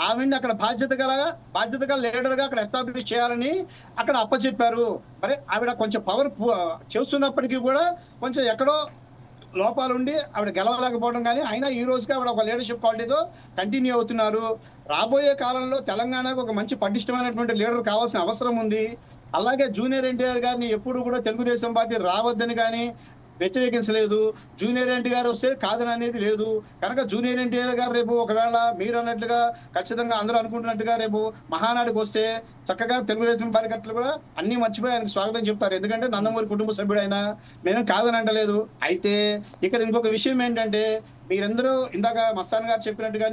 ఆవిడ్ని అక్కడ బాధ్యతగా లీడర్ గా అక్కడ ఎస్టాబ్లిష్ చేయాలని అక్కడ అప్పచెప్పారు. మరి ఆవిడ కొంచెం పవర్ చేస్తున్నప్పటికీ కూడా కొంచెం ఎక్కడో లోపాలుండి ఆవిడ గెలవలేకపోవడం, కానీ అయినా ఈ రోజుకి ఆవిడ ఒక లీడర్షిప్ క్వాలిటీతో కంటిన్యూ అవుతున్నారు. రాబోయే కాలంలో తెలంగాణకు ఒక మంచి పటిష్టమైనటువంటి లీడర్ కావాల్సిన అవసరం ఉంది. అలాగే జూనియర్ ఎన్టీఆర్ గారిని ఎప్పుడు కూడా తెలుగుదేశం పార్టీ రావద్దని కానీ వ్యతిరేకించలేదు. జూనియర్ ఎన్టీఆర్ వస్తే కాదని అనేది లేదు. కనుక జూనియర్ ఎన్టీఆర్ గారు రేపు ఒకవేళ మీరు అన్నట్లుగా ఖచ్చితంగా అందరూ అనుకుంటున్నట్టుగా రేపు మహానాడుకు వస్తే చక్కగా తెలుగుదేశం కార్యకర్తలు కూడా అన్ని మర్చిపోయి ఆయనకు స్వాగతం చెప్తారు. ఎందుకంటే నందమూరి కుటుంబ సభ్యుడు అయినా మేము కాదని అంటలేదు. అయితే ఇక్కడ ఇంకొక విషయం ఏంటంటే, మీరందరూ ఇందాక మస్తాన్ గారు చెప్పినట్టుగా